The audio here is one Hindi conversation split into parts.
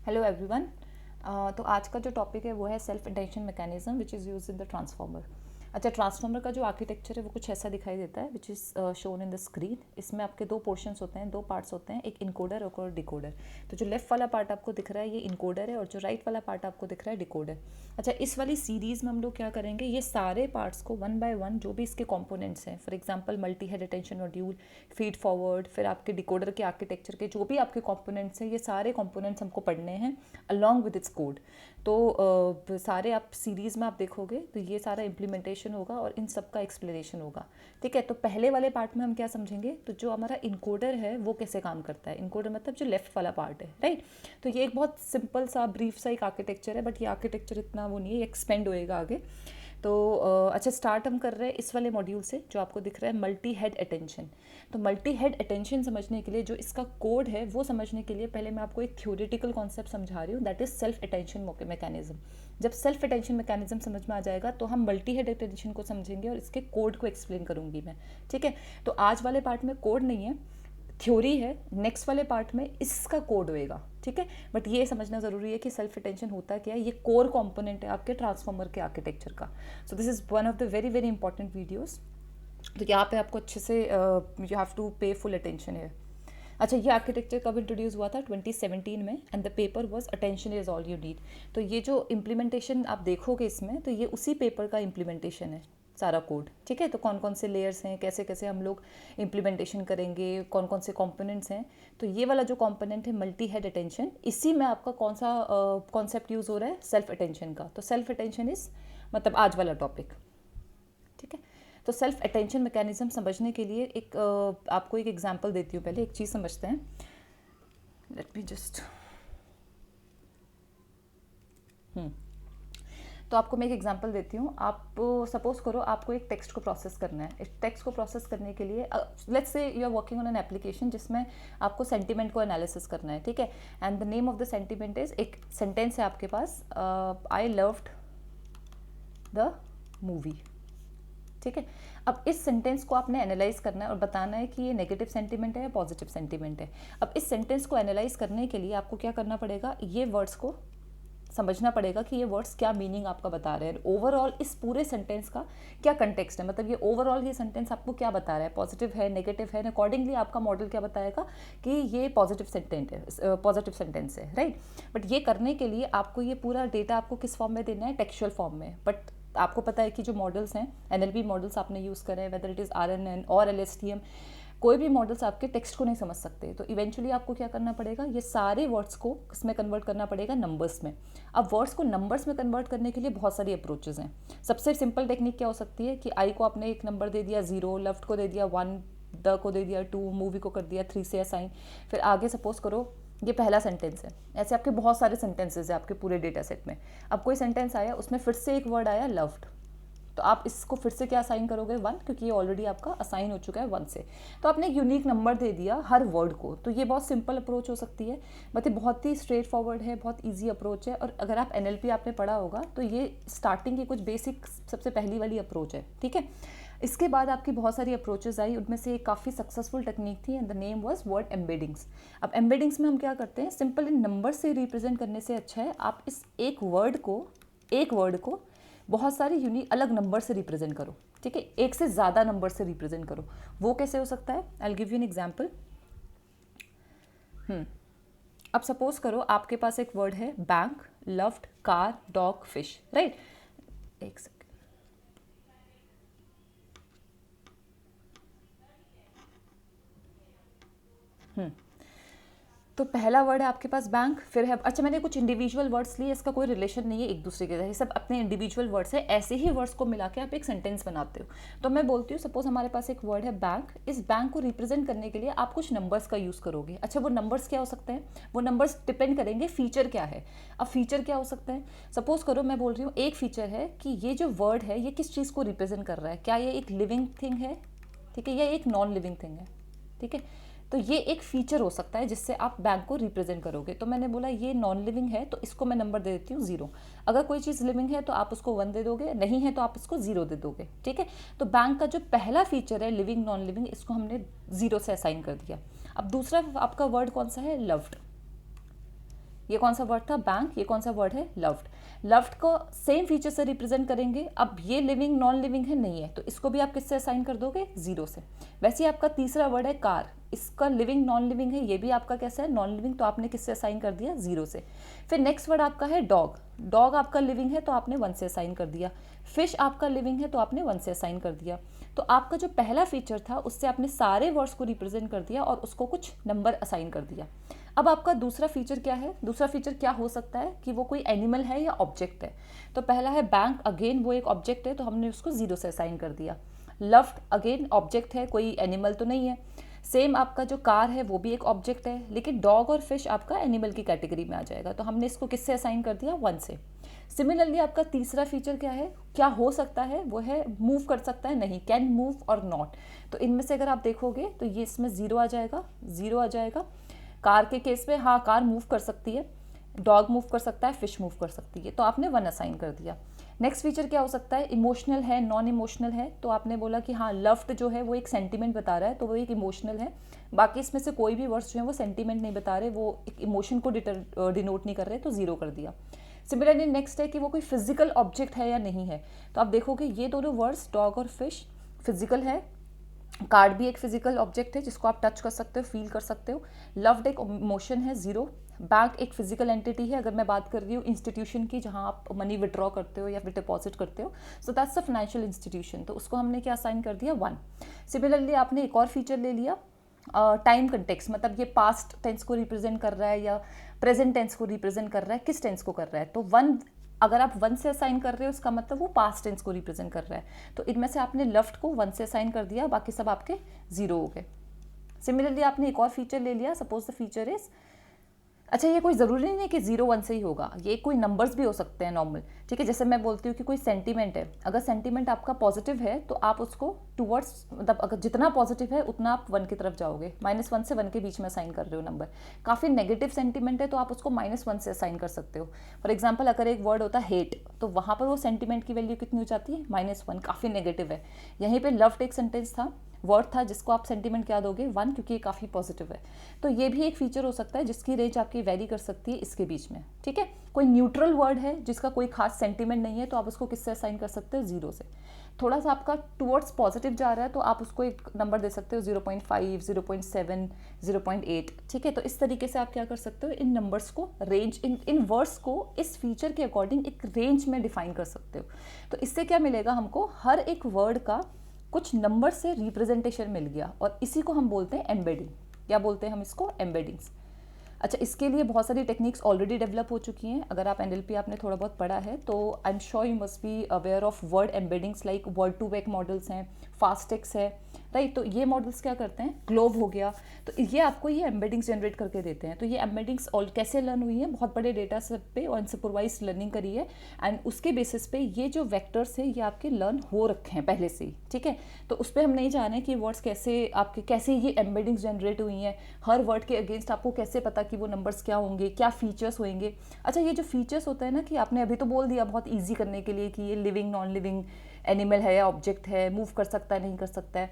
Hello everyone. तो आज का जो टॉपिक है वो है self attention mechanism which is use in the transformer. अच्छा, ट्रांसफार्मर का जो आर्किटेक्चर है वो कुछ ऐसा दिखाई देता है which is shown in the screen. इसमें आपके दो पोर्शंस होते हैं, दो पार्ट्स होते हैं, एक इनकोडर और डिकोडर। तो जो लेफ्ट वाला पार्ट आपको दिख रहा है ये इनकोडर है और जो राइट वाला पार्ट आपको दिख रहा है डिकोडर। अच्छा, इस वाली सीरीज़ में हम लोग क्या करेंगे, ये सारे पार्ट्स को वन बाय वन जो भी इसके कॉम्पोनेंट्स हैं, for example multi head attention module, feed forward, फिर आपके डिकोडर के आर्किटेक्चर के जो भी आपके कॉम्पोनेंट्स हैं, ये सारे कॉम्पोनेंट्स हमको पढ़ने हैं अलॉन्ग विद इट्स कोड। तो सारे आप सीरीज़ में आप देखोगे तो ये सारा इम्प्लीमेंटेशन होगा और इन सब का एक्सप्लेनेशन होगा। ठीक है, तो पहले वाले पार्ट में हम क्या समझेंगे, तो जो हमारा इनकोडर है वो कैसे काम करता है। इनकोडर मतलब जो लेफ्ट वाला पार्ट है, राइट। तो ये एक बहुत सिंपल सा ब्रीफ सा एक आर्किटेक्चर है, बट ये आर्किटेक्चर इतना वो नहीं है, एक्सपेंड होएगा आगे। तो अच्छा, स्टार्ट हम कर रहे हैं इस वाले मॉड्यूल से जो आपको दिख रहा है मल्टी हेड अटेंशन। तो मल्टी हेड अटेंशन समझने के लिए, जो इसका कोड है वो समझने के लिए, पहले मैं आपको एक थ्योरेटिकल कॉन्सेप्ट समझा रही हूँ, that is self attention mechanism. जब सेल्फ अटेंशन मैकेनिज्म समझ में आ जाएगा तो हम मल्टी हेड अटेंशन को समझेंगे और इसके कोड को एक्सप्लेन करूँगी मैं। ठीक है, तो आज वाले पार्ट में कोड नहीं है, थ्योरी है। नेक्स्ट वाले पार्ट में इसका कोड होएगा। ठीक है, बट ये समझना ज़रूरी है कि सेल्फ अटेंशन होता क्या है। ये कोर कंपोनेंट है आपके ट्रांसफार्मर के आर्किटेक्चर का। So this is one of the very very important videos. तो यहाँ पे आपको अच्छे से यू हैव टू पे फुल अटेंशन है। अच्छा, ये आर्किटेक्चर कब इंट्रोड्यूस हुआ था? 2017 में, and the paper was attention is all you need. तो ये जो इम्प्लीमेंटेशन आप देखोगे इसमें, तो ये उसी पेपर का इम्प्लीमेंटेशन है सारा कोड। ठीक है, तो कौन कौन से लेयर्स हैं, कैसे कैसे हम लोग इम्प्लीमेंटेशन करेंगे, कौन कौन से कंपोनेंट्स हैं। तो ये वाला जो कंपोनेंट है मल्टी हेड अटेंशन, इसी में आपका कौन सा कॉन्सेप्ट यूज़ हो रहा है, सेल्फ अटेंशन का। तो सेल्फ अटेंशन इज मतलब आज वाला टॉपिक। ठीक है, तो सेल्फ अटेंशन मैकेनिज्म समझने के लिए एक आपको एक एग्जांपल देती हूँ। पहले एक चीज़ समझते हैं। लेट मी जस्ट तो आपको मैं एक एग्जांपल देती हूँ। आप सपोज करो आपको एक टेक्स्ट को प्रोसेस करना है। इस टेक्स्ट को प्रोसेस करने के लिए let's say you are working on an application जिसमें आपको सेंटीमेंट को एनालिसिस करना है। ठीक है, and the name of the sentiment is, एक सेंटेंस है आपके पास, आई लव्ड द मूवी। ठीक है, अब इस सेंटेंस को आपने एनालाइज करना है और बताना है कि ये नेगेटिव सेंटीमेंट है या पॉजिटिव सेंटीमेंट है। अब इस सेंटेंस को एनालाइज करने के लिए आपको क्या करना पड़ेगा, ये वर्ड्स को समझना पड़ेगा कि ये वर्ड्स क्या मीनिंग आपका बता रहे हैं, ओवरऑल इस पूरे सेंटेंस का क्या कंटेक्स्ट है, मतलब ये ओवरऑल ये सेंटेंस आपको क्या बता रहा है, पॉजिटिव है, नेगेटिव है। अकॉर्डिंगली आपका मॉडल क्या बताएगा कि ये पॉजिटिव सेंटेंस है, राइट। बट ये करने के लिए आपको ये पूरा डेटा आपको किस फॉर्म में देना है, टेक्सचुअल फॉर्म में। बट आपको पता है कि जो मॉडल्स हैं, एनएलपी मॉडल्स आपने यूज़ करें, वेदर इट इज़ आरएनएन और एलएसटीएम, कोई भी मॉडल्स आपके टेक्स्ट को नहीं समझ सकते। तो इवेंचुअली आपको क्या करना पड़ेगा, ये सारे वर्ड्स को किसमें कन्वर्ट करना पड़ेगा, नंबर्स में। अब वर्ड्स को नंबर्स में कन्वर्ट करने के लिए बहुत सारी अप्रोचेज हैं। सबसे सिंपल टेक्निक क्या हो सकती है कि आई को आपने एक नंबर दे दिया 0, लेफ्ट को दे दिया 1, द को दे दिया 2, मूवी को कर दिया 3 से असाइन। फिर आगे सपोज करो ये पहला सेंटेंस है, ऐसे आपके बहुत सारे सेंटेंसेज है आपके पूरे डेटा सेट में। अब कोई सेंटेंस आया, उसमें फिर से एक वर्ड आया लव्ड, तो आप इसको फिर से क्या असाइन करोगे, 1, क्योंकि ये ऑलरेडी आपका असाइन हो चुका है 1 से। तो आपने एक यूनिक नंबर दे दिया हर वर्ड को। तो ये बहुत सिंपल अप्रोच हो सकती है, मतलब बहुत ही स्ट्रेट फॉरवर्ड है, बहुत ईजी अप्रोच है। और अगर आप एनएलपी आपने पढ़ा होगा तो ये स्टार्टिंग की कुछ बेसिक सबसे पहली वाली अप्रोच है। ठीक है, इसके बाद आपकी बहुत सारी अप्रोचेज आई, उनमें से एक काफ़ी सक्सेसफुल टेक्निक थी and the name was word embeddings. अब एम्बेडिंग्स में हम क्या करते हैं, सिंपल इन नंबर से रिप्रेजेंट करने से अच्छा है आप इस एक वर्ड को बहुत सारे यूनिक अलग नंबर से रिप्रेजेंट करो। ठीक है, एक से ज़्यादा नंबर से रिप्रेजेंट करो। वो कैसे हो सकता है, I will give you an example. अब सपोज करो आपके पास एक वर्ड है bank, loved, car, dog, fish, right. एक सेकेंड, तो पहला वर्ड है आपके पास बैंक, फिर है, अच्छा मैंने कुछ इंडिविजुअल वर्ड्स लिए, इसका कोई रिलेशन नहीं है एक दूसरे के साथ, ये सब अपने इंडिविजुअल वर्ड्स है। ऐसे ही वर्ड्स को मिला के आप एक सेंटेंस बनाते हो। तो मैं बोलती हूँ सपोज हमारे पास एक वर्ड है बैंक, इस बैंक को रिप्रेजेंट करने के लिए आप कुछ नंबर्स का यूज़ करोगे। अच्छा, वो नंबर्स क्या हो सकते हैं, वो नंबर्स डिपेंड करेंगे फीचर क्या है। अब फीचर क्या हो सकते हैं, सपोज करो मैं बोल रही हूँ एक फीचर है कि ये जो वर्ड है ये किस चीज़ को रिप्रेजेंट कर रहा है, क्या ये एक लिविंग थिंग है, ठीक है, या एक नॉन लिविंग थिंग है। ठीक है, तो ये एक फीचर हो सकता है जिससे आप बैंक को रिप्रेजेंट करोगे। तो मैंने बोला ये नॉन लिविंग है, तो इसको मैं नंबर दे देती हूँ 0। अगर कोई चीज़ लिविंग है तो आप उसको 1 दे दोगे, नहीं है तो आप इसको 0 दे दोगे। ठीक है, तो बैंक का जो पहला फीचर है लिविंग नॉन लिविंग, इसको हमने 0 से असाइन कर दिया। अब दूसरा आपका वर्ड कौन सा है, लव्ड। ये कौन सा वर्ड था, बैंक, ये कौन सा वर्ड है, लव्ड। लव्ड को सेम फीचर से रिप्रेजेंट करेंगे। अब ये लिविंग नॉन लिविंग है, नहीं है, तो इसको भी आप किससे असाइन कर दोगे, 0 से। वैसे ही आपका तीसरा वर्ड है कार, इसका लिविंग नॉन लिविंग है, ये भी आपका कैसा है, नॉन लिविंग, तो आपने किससे असाइन कर दिया, 0 से। फिर नेक्स्ट वर्ड आपका है डॉग, डॉग आपका लिविंग है तो आपने 1 से असाइन कर दिया। फिश आपका लिविंग है तो आपने 1 से असाइन कर दिया। तो आपका जो पहला फीचर था उससे आपने सारे वर्ड्स को रिप्रेजेंट कर दिया और उसको कुछ नंबर असाइन कर दिया। अब आपका दूसरा फीचर क्या है, दूसरा फीचर क्या हो सकता है कि वो कोई एनिमल है या ऑब्जेक्ट है। तो पहला है बैंक, अगेन वो एक ऑब्जेक्ट है तो हमने उसको 0 से असाइन कर दिया। लव्ड अगेन ऑब्जेक्ट है, कोई एनिमल तो नहीं है। सेम आपका जो कार है वो भी एक ऑब्जेक्ट है, लेकिन डॉग और फिश आपका एनिमल की कैटेगरी में आ जाएगा, तो हमने इसको किससे असाइन कर दिया, 1 से। सिमिलरली आपका तीसरा फीचर क्या है, क्या हो सकता है, वो है मूव कर सकता है, नहीं, कैन मूव और नॉट। तो इनमें से अगर आप देखोगे तो ये इसमें 0 आ जाएगा, 0 आ जाएगा। कार के केस में हाँ, कार मूव कर सकती है, डॉग मूव कर सकता है, फिश मूव कर सकती है, तो आपने 1 असाइन कर दिया। नेक्स्ट फीचर क्या हो सकता है, इमोशनल है, नॉन इमोशनल है, तो आपने बोला कि हाँ लव्ड जो है वो एक सेंटीमेंट बता रहा है तो वो एक इमोशनल है। बाकी इसमें से कोई भी वर्ड्स जो है वो सेंटीमेंट नहीं बता रहे, वो एक इमोशन को डिनोट नहीं कर रहे, तो 0 कर दिया। सिमिलरली नेक्स्ट है कि वो कोई फिजिकल ऑब्जेक्ट है या नहीं है, तो आप देखोगे ये दोनों वर्ड्स डॉग और फिश फिजिकल है, कार्ड भी एक फिजिकल ऑब्जेक्ट है जिसको आप टच कर सकते हो, फील कर सकते हो। लव्ड एक इमोशन है, 0। बैंक एक फिजिकल एंटिटी है, अगर मैं बात कर रही हूँ इंस्टीट्यूशन की जहाँ आप मनी विड्रॉ करते हो या फिर डिपॉजिट करते हो, so that's a financial institution, तो उसको हमने क्या असाइन कर दिया, 1। सिमिलरली आपने एक और फीचर ले लिया, टाइम कंटेक्स्ट, मतलब ये पास्ट टेंस को रिप्रेजेंट कर रहा है या प्रेजेंट टेंस को रिप्रेजेंट कर रहा है, किस टेंस को कर रहा है, तो 1 अगर आप 1 से असाइन कर रहे हो उसका मतलब वो पास्ट टेंस को रिप्रेजेंट कर रहा है, तो इनमें से आपने लव्ड को 1 से असाइन कर दिया, बाकी सब आपके 0 हो गए। सिमिलरली आपने एक और फीचर ले लिया, सपोज द फीचर इज, अच्छा ये कोई ज़रूरी नहीं है कि 0 1 से ही होगा, ये कोई नंबर्स भी हो सकते हैं नॉर्मल, ठीक है। जैसे मैं बोलती हूँ कि कोई सेंटीमेंट है, अगर सेंटीमेंट आपका पॉजिटिव है तो आप उसको टूवर्ड्स, मतलब अगर जितना पॉजिटिव है उतना आप 1 की तरफ जाओगे, -1 से 1 के बीच में असाइन कर रहे हो नंबर। काफ़ी नेगेटिव सेंटीमेंट है तो आप उसको -1 से असाइन कर सकते हो। फॉर एग्जाम्पल अगर एक वर्ड होता है हेट, तो वहाँ पर वो सेंटीमेंट की वैल्यू कितनी हो जाती है, -1, काफ़ी नेगेटिव है। यहीं पर लव्ड एक सेंटेंस था, वर्ड था, जिसको आप सेंटीमेंट क्या दोगे, 1, क्योंकि ये काफ़ी पॉजिटिव है। तो ये भी एक फीचर हो सकता है जिसकी रेंज आपकी वेरी कर सकती है इसके बीच में, ठीक है। कोई न्यूट्रल वर्ड है जिसका कोई खास सेंटीमेंट नहीं है तो आप उसको किससे असाइन कर सकते हो, 0 से। थोड़ा सा आपका टुवर्ड्स पॉजिटिव जा रहा है तो आप उसको एक नंबर दे सकते हो, 0.5, 0.7, 0.8, ठीक है। तो इस तरीके से आप क्या कर सकते हो, इन नंबर्स को रेंज, इन वर्ड्स को इस फीचर के अकॉर्डिंग एक रेंज में डिफाइन कर सकते हो। तो इससे क्या मिलेगा हमको, हर एक वर्ड का कुछ नंबर से रिप्रेजेंटेशन मिल गया, और इसी को हम बोलते हैं एम्बेडिंग। क्या बोलते हैं हम इसको, एम्बेडिंग्स। अच्छा, इसके लिए बहुत सारी टेक्निक्स ऑलरेडी डेवलप हो चुकी हैं। अगर आप NLP आपने थोड़ा बहुत पढ़ा है तो I am sure you must be aware of word embeddings, like word to vec models हैं, फास्टेक्स है, राइट। तो ये मॉडल्स क्या करते हैं, ग्लोव हो गया, तो ये आपको ये एम्बेडिंग्स जनरेट करके देते हैं। तो ये एम्बेडिंग्स ऑल कैसे लर्न हुई है, बहुत बड़े डेटा सेट पे और अनसुपरवाइज्ड लर्निंग करी है, एंड उसके बेसिस पे ये जो वेक्टर्स है ये आपके लर्न हो रखे हैं पहले से ही, ठीक है। तो उस पर हम नहीं जाने कि वर्ड्स कैसे आपके, कैसे ये एम्बेडिंग्स जनरेट हुई हैं, हर वर्ड के अगेंस्ट आपको कैसे पता कि वो नंबर्स क्या होंगे, क्या फीचर्स होंगे। अच्छा, ये जो फीचर्स होते हैं ना, कि आपने अभी तो बोल दिया बहुत ईजी करने के लिए कि ये लिविंग नॉन लिविंग एनिमल है या ऑब्जेक्ट है, मूव कर सकता है नहीं कर सकता है,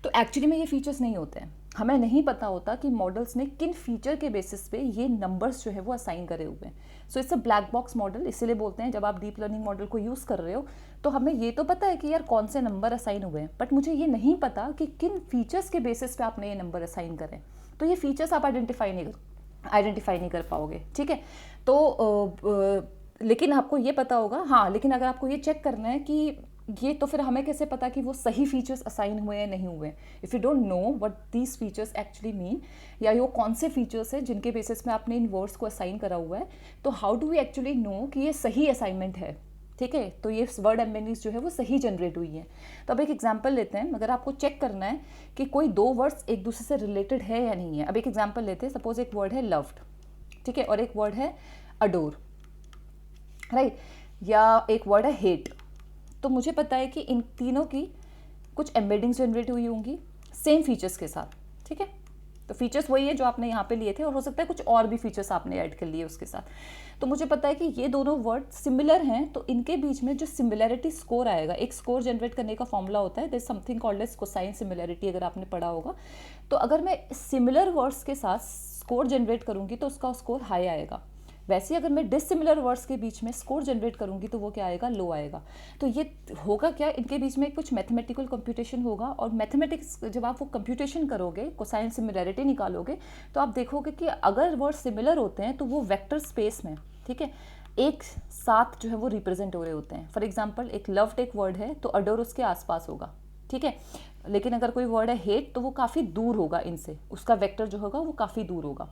तो एक्चुअली में ये फीचर्स नहीं होते हैं। हमें नहीं पता होता कि मॉडल्स ने किन फीचर के बेसिस पे ये नंबर्स जो है वो असाइन करे हुए हैं। So it's a black box model, इसीलिए बोलते हैं जब आप डीप लर्निंग मॉडल को यूज़ कर रहे हो तो हमें ये तो पता है कि यार कौन से नंबर असाइन हुए हैं, बट मुझे ये नहीं पता कि किन फीचर्स के बेसिस पे आपने ये नंबर असाइन करें। तो ये फीचर्स आप आइडेंटिफाई नहीं कर पाओगे, ठीक है। तो लेकिन आपको ये पता होगा, हाँ, लेकिन अगर आपको ये चेक करना है कि ये, तो फिर हमें कैसे पता कि वो सही फीचर्स असाइन हुए हैं नहीं हुए। If you don't know what these features actually mean, या ये कौन से फीचर्स हैं जिनके बेसिस में आपने इन वर्ड्स को असाइन करा हुआ है, तो how do we actually know कि ये सही असाइनमेंट है, ठीक है। तो ये वर्ड एम्बेडिंग्स जो है वो सही जनरेट हुई है। तो अब एक एग्जांपल लेते हैं, अगर आपको चेक करना है कि कोई दो वर्ड्स एक दूसरे से रिलेटेड है या नहीं है। अब एक एग्जांपल लेते हैं, सपोज एक वर्ड है लव्ड, ठीक है, और एक वर्ड है अडोर, राइट, या एक वर्ड है हेट। तो मुझे पता है कि इन तीनों की कुछ एम्बेडिंग्स जनरेट हुई होंगी सेम फीचर्स के साथ, ठीक है। तो फीचर्स वही है जो आपने यहाँ पे लिए थे, और हो सकता है कुछ और भी फीचर्स आपने ऐड कर लिए उसके साथ। तो मुझे पता है कि ये दोनों वर्ड सिमिलर हैं, तो इनके बीच में जो सिमिलैरिटी स्कोर आएगा, एक स्कोर जनरेट करने का फॉर्मूला होता है, there is something called as cosine similarity, अगर आपने पढ़ा होगा। तो अगर मैं सिमिलर वर्ड्स के साथ स्कोर जनरेट करूँगी तो उसका स्कोर हाई आएगा। वैसे ही अगर मैं डिसिमिलर वर्ड्स के बीच में स्कोर जनरेट करूंगी तो वो क्या आएगा, लो आएगा। तो ये होगा क्या, इनके बीच में कुछ मैथमेटिकल कंप्यूटेशन होगा, और मैथमेटिक्स जब आप वो कंप्यूटेशन करोगे, कोसाइन सिमिलैरिटी निकालोगे, तो आप देखोगे कि अगर वर्ड सिमिलर होते हैं तो वो वेक्टर स्पेस में, ठीक है, एक साथ जो है वो रिप्रेजेंट हो रहे होते हैं। फॉर एग्जाम्पल एक लव्ड एक वर्ड है तो अडोर उसके आसपास होगा, ठीक है, लेकिन अगर कोई वर्ड है हेट तो वो काफ़ी दूर होगा इनसे, उसका वेक्टर जो होगा वो काफ़ी दूर होगा।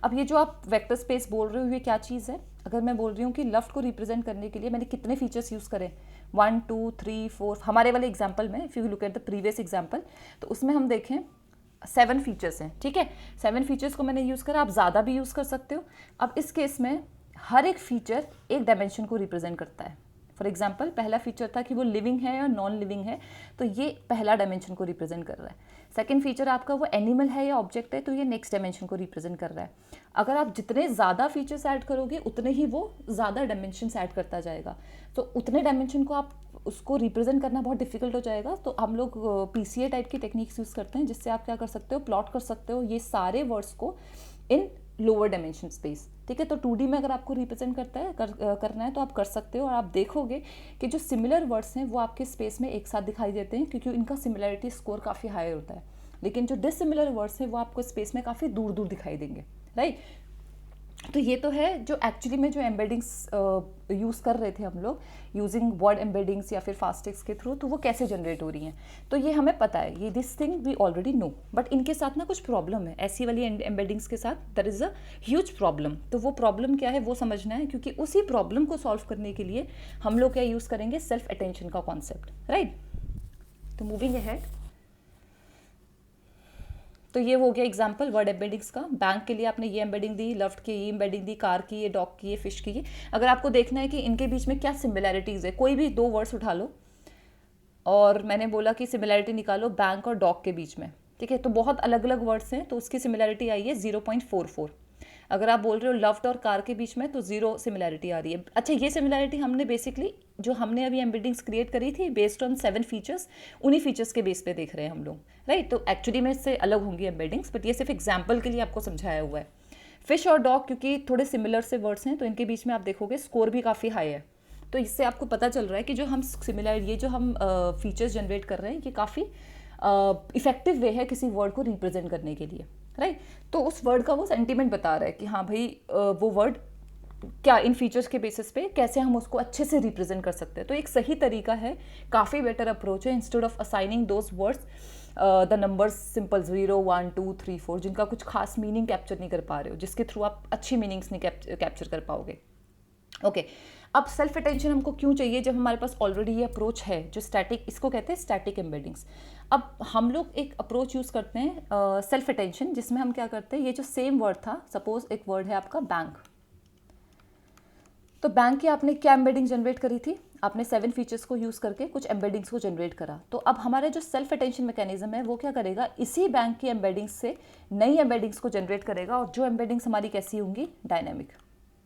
अब ये जो आप वेक्टर स्पेस बोल रहे हो ये क्या चीज़ है, अगर मैं बोल रही हूँ कि लव्ड को रिप्रेजेंट करने के लिए मैंने कितने फीचर्स यूज़ करें, 1 2 3 4, हमारे वाले एग्जाम्पल में if you look at the previous example तो उसमें हम देखें 7 फीचर्स हैं, ठीक है, 7 फीचर्स को मैंने यूज़ करा, आप ज़्यादा भी यूज़ कर सकते हो। अब इस केस में हर एक फीचर एक डायमेंशन को रिप्रेजेंट करता है। फॉर एग्जाम्पल पहला फीचर था कि वो लिविंग है या नॉन लिविंग है, तो ये पहला डायमेंशन को रिप्रेजेंट कर रहा है। सेकंड फीचर आपका वो एनिमल है या ऑब्जेक्ट है, तो ये नेक्स्ट डायमेंशन को रिप्रेजेंट कर रहा है। अगर आप जितने ज़्यादा फीचर्स ऐड करोगे उतने ही वो ज़्यादा डायमेंशंस ऐड करता जाएगा, तो उतने डायमेंशन को आप उसको रिप्रेजेंट करना बहुत डिफिकल्ट हो जाएगा। तो हम लोग पीसीए टाइप की टेक्निक्स यूज़ करते हैं, जिससे आप क्या कर सकते हो, प्लॉट कर सकते हो ये सारे वर्ड्स को इन लोअर डायमेंशन स्पेस, ठीक है। तो 2D में अगर आपको रिप्रेजेंट करना है तो आप कर सकते हो, और आप देखोगे कि जो सिमिलर वर्ड्स हैं वो आपके स्पेस में एक साथ दिखाई देते हैं, क्योंकि इनका सिमिलरिटी स्कोर काफ़ी हाई होता है। लेकिन जो डिसिमिलर वर्ड्स हैं वो आपको स्पेस में काफ़ी दूर दूर दिखाई देंगे, राइट। तो ये तो है जो एक्चुअली में जो एम्बेडिंग्स यूज़ कर रहे थे हम लोग यूजिंग वर्ड एम्बेडिंग्स या फिर फास्टेक्स के थ्रू, तो वो कैसे जनरेट हो रही हैं, तो ये हमें पता है, ये this thing we already know. But इनके साथ ना कुछ प्रॉब्लम है, ऐसी वाली एम्बेडिंग्स के साथ there is a huge problem. तो वो प्रॉब्लम क्या है वो समझना है, क्योंकि उसी प्रॉब्लम को सॉल्व करने के लिए हम लोग क्या यूज़ करेंगे, सेल्फ अटेंशन का कॉन्सेप्ट, राइट। तो मूविंग अहेड, तो ये हो गया एग्जाम्पल वर्ड एम्बेडिंग्स का। बैंक के लिए आपने ये एम्बेडिंग दी, लव्ड की ये एम्बेडिंग दी, कार की ये, डॉग की ये, फिश की ये। अगर आपको देखना है कि इनके बीच में क्या सिमिलैरिटीज़ है, कोई भी 2 वर्ड्स उठा लो और मैंने बोला कि सिमिलैरिटी निकालो बैंक और डॉग के बीच में, ठीक है, तो बहुत अलग अलग वर्ड्स हैं, तो उसकी सिमिलैरिटी आई है 0.44। अगर आप बोल रहे हो लव्ड और कार के बीच में तो 0 सिमिलैरिटी आ रही है। अच्छा, ये सिमिलैरिटी हमने बेसिकली जो हमने अभी एम्बेडिंग्स क्रिएट करी थी बेस्ड ऑन 7 फीचर्स, उन्हीं फीचर्स के बेस पे देख रहे हैं हम लोग, राइट। तो एक्चुअली में इससे अलग होंगी एम्बेडिंग्स, बट ये सिर्फ एग्जाम्पल के लिए आपको समझाया हुआ है। फिश और डॉग क्योंकि थोड़े सिमिलर से वर्ड्स हैं, तो इनके बीच में आप देखोगे स्कोर भी काफ़ी हाई है। तो इससे आपको पता चल रहा है कि जो हम सिमिलर ये जो हम फीचर्स जनरेट कर रहे हैं ये काफ़ी इफेक्टिव वे है किसी वर्ड को रिप्रेजेंट करने के लिए, राइट। तो उस वर्ड का वो सेंटीमेंट बता रहा है कि हाँ भाई वो वर्ड क्या इन फीचर्स के बेसिस पे कैसे हम उसको अच्छे से रिप्रेजेंट कर सकते हैं। तो एक सही तरीका है, काफ़ी बेटर अप्रोच है, instead of assigning those words the numbers simple 0 1 2 3 4 जिनका कुछ खास मीनिंग कैप्चर नहीं कर पा रहे हो, जिसके थ्रू आप अच्छी मीनिंग्स नहीं कैप्चर कर पाओगे। ओके, अब सेल्फ अटेंशन हमको क्यों चाहिए जब हमारे पास ऑलरेडी ये अप्रोच है जो स्टैटिक, इसको कहते हैं स्टैटिक एम्बेडिंग्स। अब हम लोग एक अप्रोच यूज़ करते हैं सेल्फ अटेंशन, जिसमें हम क्या करते हैं, ये जो सेम वर्ड था, सपोज एक वर्ड है आपका बैंक, तो बैंक की आपने क्या एम्बेडिंग जनरेट करी थी, आपने 7 फीचर्स को यूज़ करके कुछ एम्बेडिंग्स को जनरेट करा। तो अब हमारा जो सेल्फ अटेंशन मैकेनिज्म है वो क्या करेगा, इसी बैंक की एम्बेडिंग्स से नई एम्बेडिंग्स को जनरेट करेगा, और जो एम्बेडिंग्स हमारी कैसी होंगी, डायनेमिक,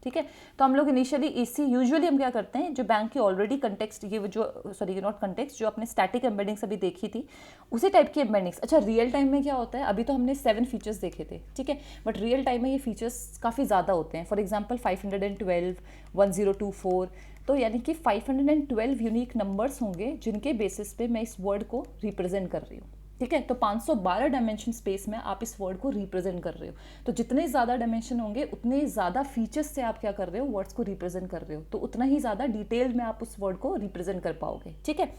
ठीक है। तो हम लोग इनिशियली इसी यूजुअली हम क्या करते हैं, जो बैंक की ऑलरेडी कंटेक्स्ट, ये जो सॉरी नॉट कंटेक्स्ट, जो अपने स्टैटिक एम्बेडिंग्स अभी देखी थी उसी टाइप की एम्बेडिंग्स। अच्छा, रियल टाइम में क्या होता है, अभी तो हमने 7 फीचर्स देखे थे, ठीक है, बट रियल टाइम में ये फीचर्स काफ़ी ज़्यादा होते हैं। फॉर एग्जाम्पल 512 1024, तो यानी कि 512 यूनिक नंबर्स होंगे जिनके बेसिस पे मैं इस वर्ड को रिप्रेजेंट कर रही हूँ, ठीक है। तो 512 डायमेंशन स्पेस में आप इस वर्ड को रिप्रेजेंट कर रहे हो, तो जितने ज़्यादा डायमेंशन होंगे उतने ज़्यादा फीचर्स से आप क्या कर रहे हो, वर्ड्स को रिप्रेजेंट कर रहे हो, तो उतना ही ज़्यादा डिटेल में आप उस वर्ड को रिप्रेजेंट कर पाओगे, ठीक है।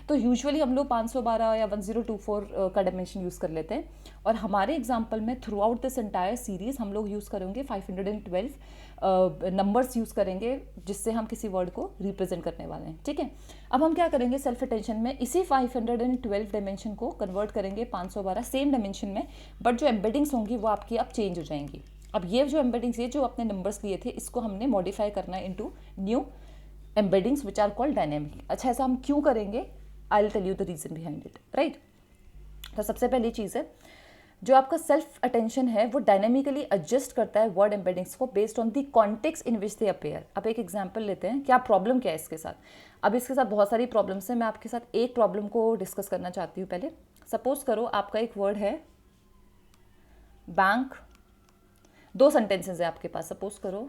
तो यूजुअली हम लोग 512 या 1024 का डायमेंशन यूज़ कर लेते हैं, और हमारे एग्जाम्पल में through out this entire series हम लोग यूज़ करेंगे 512 नंबर्स यूज़ करेंगे, जिससे हम किसी वर्ड को रिप्रेजेंट करने वाले हैं, ठीक है। अब हम क्या करेंगे, सेल्फ अटेंशन में इसी 512 डायमेंशन को कन्वर्ट करेंगे 512 सेम डायमेंशन में, बट जो एम्बेडिंग्स होंगी वो आपकी अब चेंज हो जाएंगी। अब ये जो एम्बेडिंग्स, ये जो अपने नंबर्स लिए थे, इसको हमने मॉडिफाई करना है into new embeddings which are called dynamic. अच्छा, ऐसा हम क्यों करेंगे, I will tell you the reason behind it, right. तो सबसे पहली चीज़ है, जो आपका सेल्फ अटेंशन है वो डायनेमिकली एडजस्ट करता है वर्ड एम्बेडिंग्स को based on the context in which they appear. अब एक एग्जांपल लेते हैं, क्या प्रॉब्लम क्या है इसके साथ। अब इसके साथ बहुत सारी प्रॉब्लम्स हैं, मैं आपके साथ एक प्रॉब्लम को डिस्कस करना चाहती हूँ। पहले सपोज करो आपका एक वर्ड है बैंक, 2 सेंटेंसेज है आपके पास, सपोज करो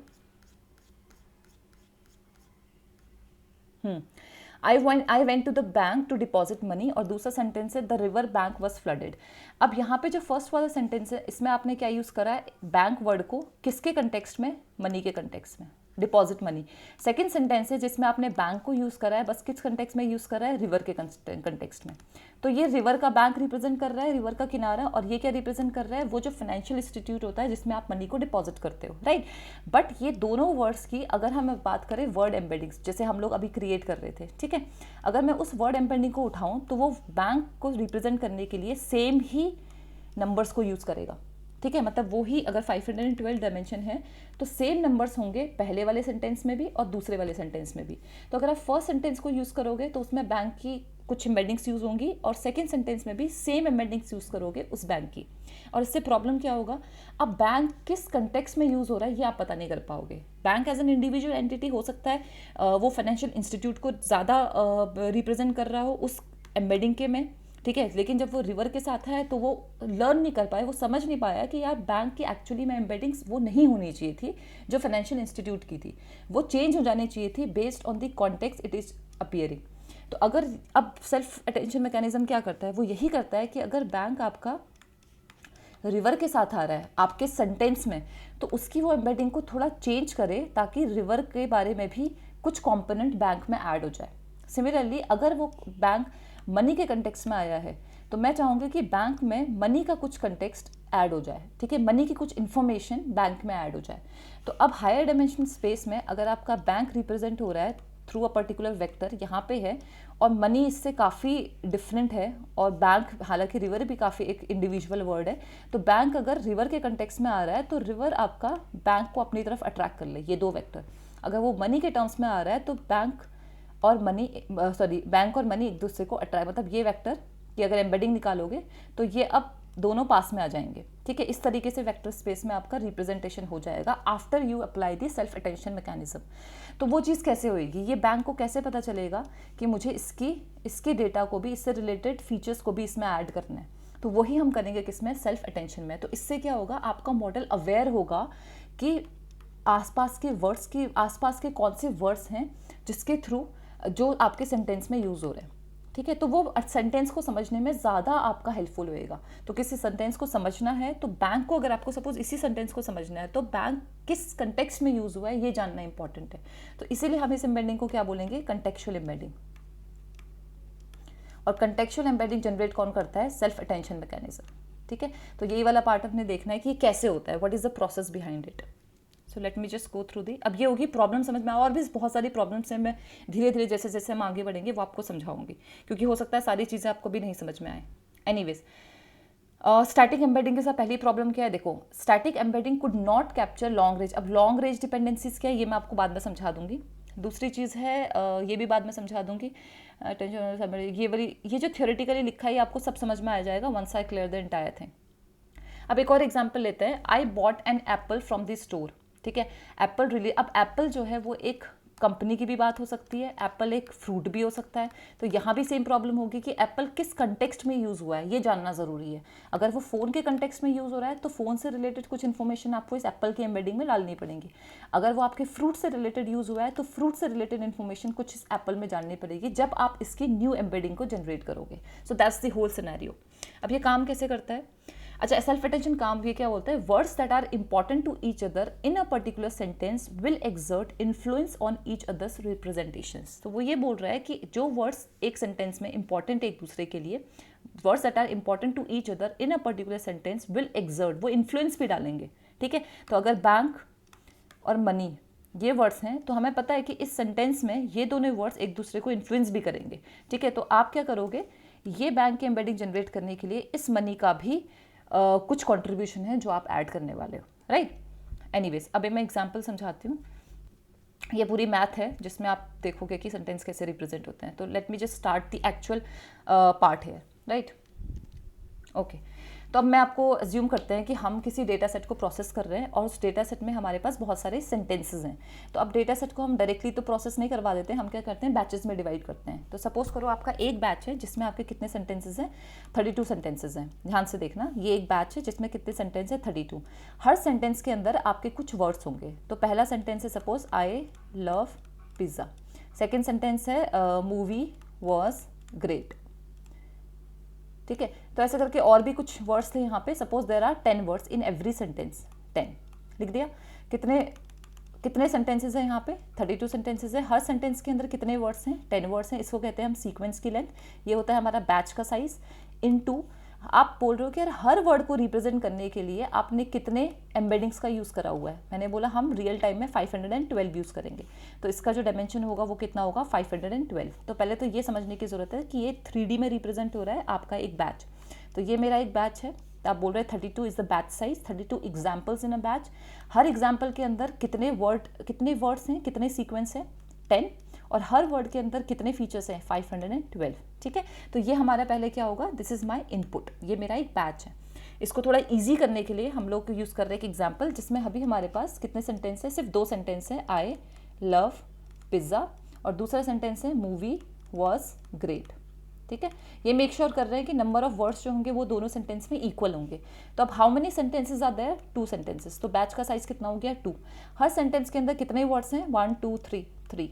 I went to the bank to deposit money, और दूसरा सेंटेंस है the river bank was flooded. अब यहाँ पे जो फर्स्ट वाला सेंटेंस है इसमें आपने क्या यूज़ करा है, बैंक वर्ड को किसके कंटेक्स्ट में, मनी के कंटेक्स्ट में, डिपॉजिट मनी। सेकंड सेंटेंस है जिसमें आपने बैंक को यूज़ करा है, बस किस कंटेक्स्ट में यूज़ करा है, रिवर के कंटेक्स्ट में। तो ये रिवर का बैंक रिप्रेजेंट कर रहा है, रिवर का किनारा, और ये क्या रिप्रेजेंट कर रहा है, वो जो फाइनेंशियल इंस्टीट्यूट होता है जिसमें आप मनी को डिपॉजिट करते हो, राइट। बट ये दोनों वर्ड्स की अगर हम बात करें वर्ड एम्बेडिंग्स, जैसे हम लोग अभी क्रिएट कर रहे थे, ठीक है, अगर मैं उस वर्ड एम्बेडिंग को उठाऊँ तो वो बैंक को रिप्रेजेंट करने के लिए सेम ही नंबर्स को यूज़ करेगा, ठीक है। मतलब वो ही अगर 512 डायमेंशन है तो सेम नंबर्स होंगे पहले वाले सेंटेंस में भी और दूसरे वाले सेंटेंस में भी। तो अगर आप फर्स्ट सेंटेंस को यूज़ करोगे तो उसमें बैंक की कुछ एम्बेडिंग्स यूज़ होंगी, और सेकंड सेंटेंस में भी सेम एम्बेडिंग्स यूज़ करोगे उस बैंक की। और इससे प्रॉब्लम क्या होगा, अब बैंक किस कंटेक्स्ट में यूज़ हो रहा है ये आप पता नहीं कर पाओगे। Bank as an individual entity हो सकता है वो फाइनेंशियल इंस्टीट्यूट को ज़्यादा रिप्रेजेंट कर रहा हो उस एम्बेडिंग के में, ठीक है, लेकिन जब वो रिवर के साथ है तो वो लर्न नहीं कर पाए, वो समझ नहीं पाया कि यार बैंक की एक्चुअली में एम्बेडिंग्स वो नहीं होनी चाहिए थी जो फाइनेंशियल इंस्टीट्यूट की थी, वो चेंज हो जानी चाहिए थी based on the context it is appearing. तो अगर अब सेल्फ अटेंशन मैकेनिज्म क्या करता है, वो यही करता है कि अगर बैंक आपका रिवर के साथ आ रहा है आपके सेंटेंस में, तो उसकी वो एम्बेडिंग को थोड़ा चेंज करे ताकि रिवर के बारे में भी कुछ कंपोनेंट बैंक में ऐड हो जाए। सिमिलरली अगर वो बैंक मनी के कंटेक्स्ट में आया है तो मैं चाहूँगी कि बैंक में मनी का कुछ कंटेक्स्ट ऐड हो जाए, ठीक है, मनी की कुछ इन्फॉर्मेशन बैंक में ऐड हो जाए। तो अब हायर डायमेंशन स्पेस में अगर आपका बैंक रिप्रेजेंट हो रहा है थ्रू अ पर्टिकुलर वेक्टर यहाँ पे है, और मनी इससे काफ़ी डिफरेंट है, और बैंक हालांकि रिवर भी काफ़ी एक इंडिविजुअल वर्ड है, तो बैंक अगर रिवर के कंटेक्स्ट में आ रहा है तो रिवर आपका बैंक को अपनी तरफ अट्रैक्ट कर ले, ये दो वेक्टर। अगर वो मनी के टर्म्स में आ रहा है तो बैंक और मनी एक दूसरे को अट्रैक्ट, मतलब ये वेक्टर की अगर एम्बेडिंग निकालोगे तो ये अब दोनों पास में आ जाएंगे, ठीक है। इस तरीके से वेक्टर स्पेस में आपका रिप्रेजेंटेशन हो जाएगा after you apply the self attention mechanism. तो वो चीज़ कैसे होएगी, ये बैंक को कैसे पता चलेगा कि मुझे इसके डेटा को भी, इससे रिलेटेड फीचर्स को भी इसमें ऐड करना है, तो वही हम करेंगे किसमें, सेल्फ अटेंशन में। तो इससे क्या होगा, आपका मॉडल अवेयर होगा कि आसपास के कौन से वर्ड्स हैं जिसके थ्रू जो आपके सेंटेंस में यूज़ हो रहे हैं, ठीक है। तो वो सेंटेंस को समझने में ज़्यादा आपका हेल्पफुल होएगा। तो किसी सेंटेंस को समझना है तो बैंक को, अगर आपको सपोज इसी सेंटेंस को समझना है तो बैंक किस कंटेक्स्ट में यूज़ हुआ है ये जानना इंपॉर्टेंट है। तो इसीलिए हम इस एम्बेडिंग को क्या बोलेंगे, कंटेक्चुअल एम्बेडिंग। और कंटेक्चुअल एम्बेडिंग जनरेट कौन करता है, सेल्फ अटेंशन मैकेनिज्म, ठीक है। तो यही वाला पार्ट अपने देखना है कि कैसे होता है, what is the process behind it. So let me just go through the. अब ये होगी प्रॉब्लम समझ में, और भी बहुत सारी प्रॉब्लम्स हैं, मैं धीरे धीरे जैसे जैसे हम आगे बढ़ेंगे वो आपको समझाऊंगी, क्योंकि हो सकता है सारी चीज़ें आपको भी नहीं समझ में आए। एनीवेज, स्टैटिक एम्बेडिंग के साथ पहली प्रॉब्लम क्या है, देखो, static embedding could not capture long range. अब लॉन्ग रेंज डिपेंडेंसीज क्या है ये मैं आपको बाद में समझा दूंगी। दूसरी चीज़ है ये भी बाद में समझा दूंगी, ये जो थियोरेटिकली लिखा है ये आपको सब समझ में आ जाएगा once I clear the entire thing. अब एक और एग्जाम्पल लेते हैं, I bought an apple from the store, ठीक है। अब एप्पल जो है वो एक कंपनी की भी बात हो सकती है, एप्पल एक फ्रूट भी हो सकता है। तो यहाँ भी सेम प्रॉब्लम होगी कि एप्पल किस कंटेक्स्ट में यूज़ हुआ है ये जानना ज़रूरी है। अगर वो फ़ोन के कंटेक्स्ट में यूज़ हो रहा है तो फ़ोन से रिलेटेड कुछ इन्फॉर्मेशन आपको इस एप्पल की एम्बेडिंग में डालनी पड़ेगी। अगर वो आपके फ्रूट से रिलेटेड यूज़ हुआ है तो फ्रूट से रिलेटेड इन्फॉर्मेशन कुछ इस एप्पल में जाननी पड़ेगी जब आप इसकी न्यू एम्बेडिंग को जनरेट करोगे। So that's the whole scenario. अब ये काम कैसे करता है, अच्छा, सेल्फ अटेंशन काम ये क्या बोलता है, words that are important to each other in a particular sentence will exert influence on each others representations. तो वो ये बोल रहा है कि जो वर्ड्स एक सेंटेंस में इंपॉर्टेंट है एक दूसरे के लिए, words that are important to each other in a particular sentence will exert, वो इन्फ्लुएंस भी डालेंगे, ठीक है। तो अगर बैंक और मनी ये वर्ड्स हैं तो हमें पता है कि इस सेंटेंस में ये दोनों वर्ड्स एक दूसरे को इन्फ्लुएंस भी करेंगे, ठीक है। तो आप क्या करोगे, ये बैंक की एम्बेडिंग जनरेट करने के लिए इस मनी का भी कुछ कंट्रीब्यूशन है जो आप ऐड करने वाले हो, राइट। एनीवेज, अब मैं एग्जांपल समझाती हूँ। ये पूरी मैथ है जिसमें आप देखोगे कि सेंटेंस कैसे रिप्रेजेंट होते हैं। तो let me just start the actual part है, राइट, ओके। तो अब मैं आपको अज्यूम करते हैं कि हम किसी डेटा सेट को प्रोसेस कर रहे हैं और उस डेटा सेट में हमारे पास बहुत सारे सेंटेंसेस हैं। तो अब डेटा सेट को हम डायरेक्टली तो प्रोसेस नहीं करवा देते, हम क्या करते हैं, बैचेस में डिवाइड करते हैं। तो सपोज करो आपका एक बैच है जिसमें आपके कितने सेंटेंसेस हैं, 32 सेंटेंसेस हैं। ध्यान से देखना, ये एक बैच है जिसमें कितने सेंटेंस है, 32। हर सेंटेंस के अंदर आपके कुछ वर्ड्स होंगे। तो पहला सेंटेंस है suppose I love pizza, second sentence है मूवी वॉज ग्रेट। ठीक है, तो ऐसे करके और भी कुछ वर्ड्स थे यहाँ पे। Suppose there are 10 words in every sentence, 10 लिख दिया। कितने कितने सेंटेंसेस हैं यहाँ पे? 32 सेंटेंसेस है। हर सेंटेंस के अंदर कितने वर्ड्स हैं? 10 वर्ड्स हैं। इसको कहते हैं हम सीक्वेंस की लेंथ। ये होता है हमारा बैच का साइज इनटू, आप बोल रहे हो कि यार हर वर्ड को रिप्रेजेंट करने के लिए आपने कितने एम्बेडिंग्स का यूज़ करा हुआ है। मैंने बोला हम रियल टाइम में 512 यूज़ करेंगे, तो इसका जो डायमेंशन होगा वो कितना होगा? 512। तो पहले तो ये समझने की ज़रूरत है कि ये 3D में रिप्रेजेंट हो रहा है आपका एक बैच। तो ये मेरा एक बैच है, आप बोल रहे हैं 32 is the batch size, 32 examples in a batch. Her example के अंदर कितने वर्ड्स हैं, कितने सीक्वेंस हैं? 10। और हर वर्ड के अंदर कितने फीचर्स हैं? 512। ठीक है, तो ये हमारा पहले क्या होगा? दिस इज माई इनपुट, ये मेरा एक बैच है। इसको थोड़ा ईजी करने के लिए हम लोग यूज़ कर रहे हैं एक एग्जाम्पल, जिसमें अभी हमारे पास कितने सेंटेंस है? सिर्फ 2 सेंटेंस है, आई लव पिज़्ज़ा, और दूसरा सेंटेंस है मूवी वॉज ग्रेट। ठीक है, ये मेक श्योर कर रहे हैं कि नंबर ऑफ वर्ड्स जो होंगे वो दोनों सेंटेंस में इक्वल होंगे। तो अब how many sentences are there? 2 sentences. तो बैच का साइज कितना हो गया? 2। हर सेंटेंस के अंदर कितने वर्ड्स हैं? 1 2 3 3।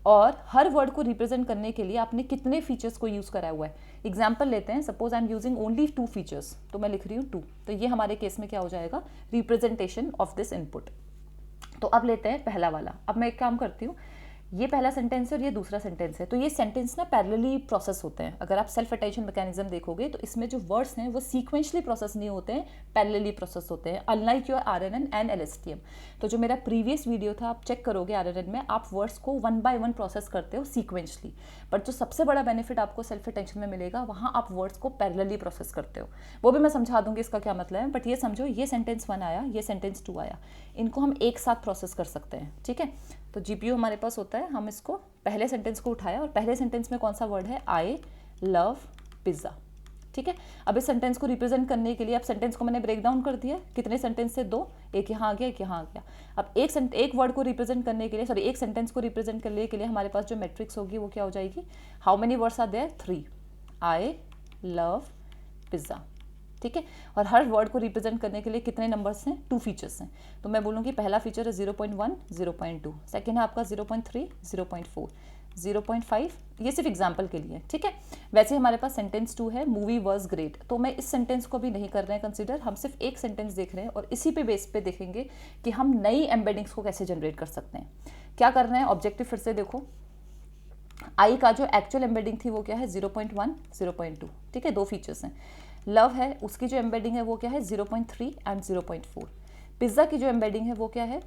और हर वर्ड को रिप्रेजेंट करने के लिए आपने कितने फीचर्स को यूज़ करा हुआ है? एग्जाम्पल लेते हैं, suppose I am using only 2 features, तो मैं लिख रही हूँ 2। तो ये हमारे केस में क्या हो जाएगा? Representation of this input. तो अब लेते हैं पहला वाला। अब मैं एक काम करती हूँ, ये पहला सेंटेंस है और ये दूसरा सेंटेंस है, तो ये सेंटेंस ना पैरेलली प्रोसेस होते हैं। अगर आप सेल्फ अटेंशन मैकेनिज्म देखोगे तो इसमें जो वर्ड्स हैं वो सीक्वेंशली प्रोसेस नहीं होते हैं, पैरेलली प्रोसेस होते हैं, unlike your RNN and LSTM. तो जो मेरा प्रीवियस वीडियो था, आप चेक करोगे आरएनएन में, आप वर्ड्स को 1 बाय 1 प्रोसेस करते हो सीक्वेंशली, बट जो सबसे बड़ा बेनिफिट आपको सेल्फ अटेंशन में मिलेगा, वहाँ आप वर्ड्स को पैरेलली प्रोसेस करते हो। वो भी मैं समझा दूंगी इसका क्या मतलब है, बट ये समझो, ये सेंटेंस 1 आया, ये सेंटेंस 2 आया, इनको हम एक साथ प्रोसेस कर सकते हैं। ठीक है, तो जीपीयू हमारे पास होता है, हम इसको पहले सेंटेंस को उठाया और पहले सेंटेंस में कौन सा वर्ड है? आई लव पिज़्ज़ा। ठीक है, अब इस सेंटेंस को रिप्रेजेंट करने के लिए, अब सेंटेंस को मैंने ब्रेक डाउन कर दिया, कितने सेंटेंस से? 2, एक यहाँ आ गया, एक यहाँ आ गया। अब एक वर्ड को रिप्रेजेंट करने के लिए, सॉरी एक सेंटेंस को रिप्रेजेंट करने के लिए हमारे पास जो मैट्रिक्स होगी वो क्या हो जाएगी? How many words are there? 3। I love pizza. ठीक है, और हर वर्ड को रिप्रेजेंट करने के लिए कितने नंबर्स हैं? 2 फीचर्स हैं। तो मैं बोलूँगी पहला फीचर है 0.1 0.2, सेकेंड है आपका 0.3 0.4 0.5, ये सिर्फ एग्जाम्पल के लिए। ठीक है, वैसे हमारे पास सेंटेंस 2 है, मूवी वॉज ग्रेट, तो मैं इस सेंटेंस को भी नहीं कर रहे हैं कंसिडर, हम सिर्फ एक सेंटेंस देख रहे हैं और इसी पे बेस पे देखेंगे कि हम नई एम्बेडिंग्स को कैसे जनरेट कर सकते हैं। क्या कर रहे हैं? ऑब्जेक्टिव फिर से देखो, आई का जो एक्चुअल एम्बेडिंग थी वो क्या है? 0.1 0.2। ठीक है, 2 फीचर्स हैं। लव है, उसकी जो एम्बेडिंग है वो क्या है? 0.3 एंड 0.4। पिज़्ज़ा की जो एम्बेडिंग है वो क्या है?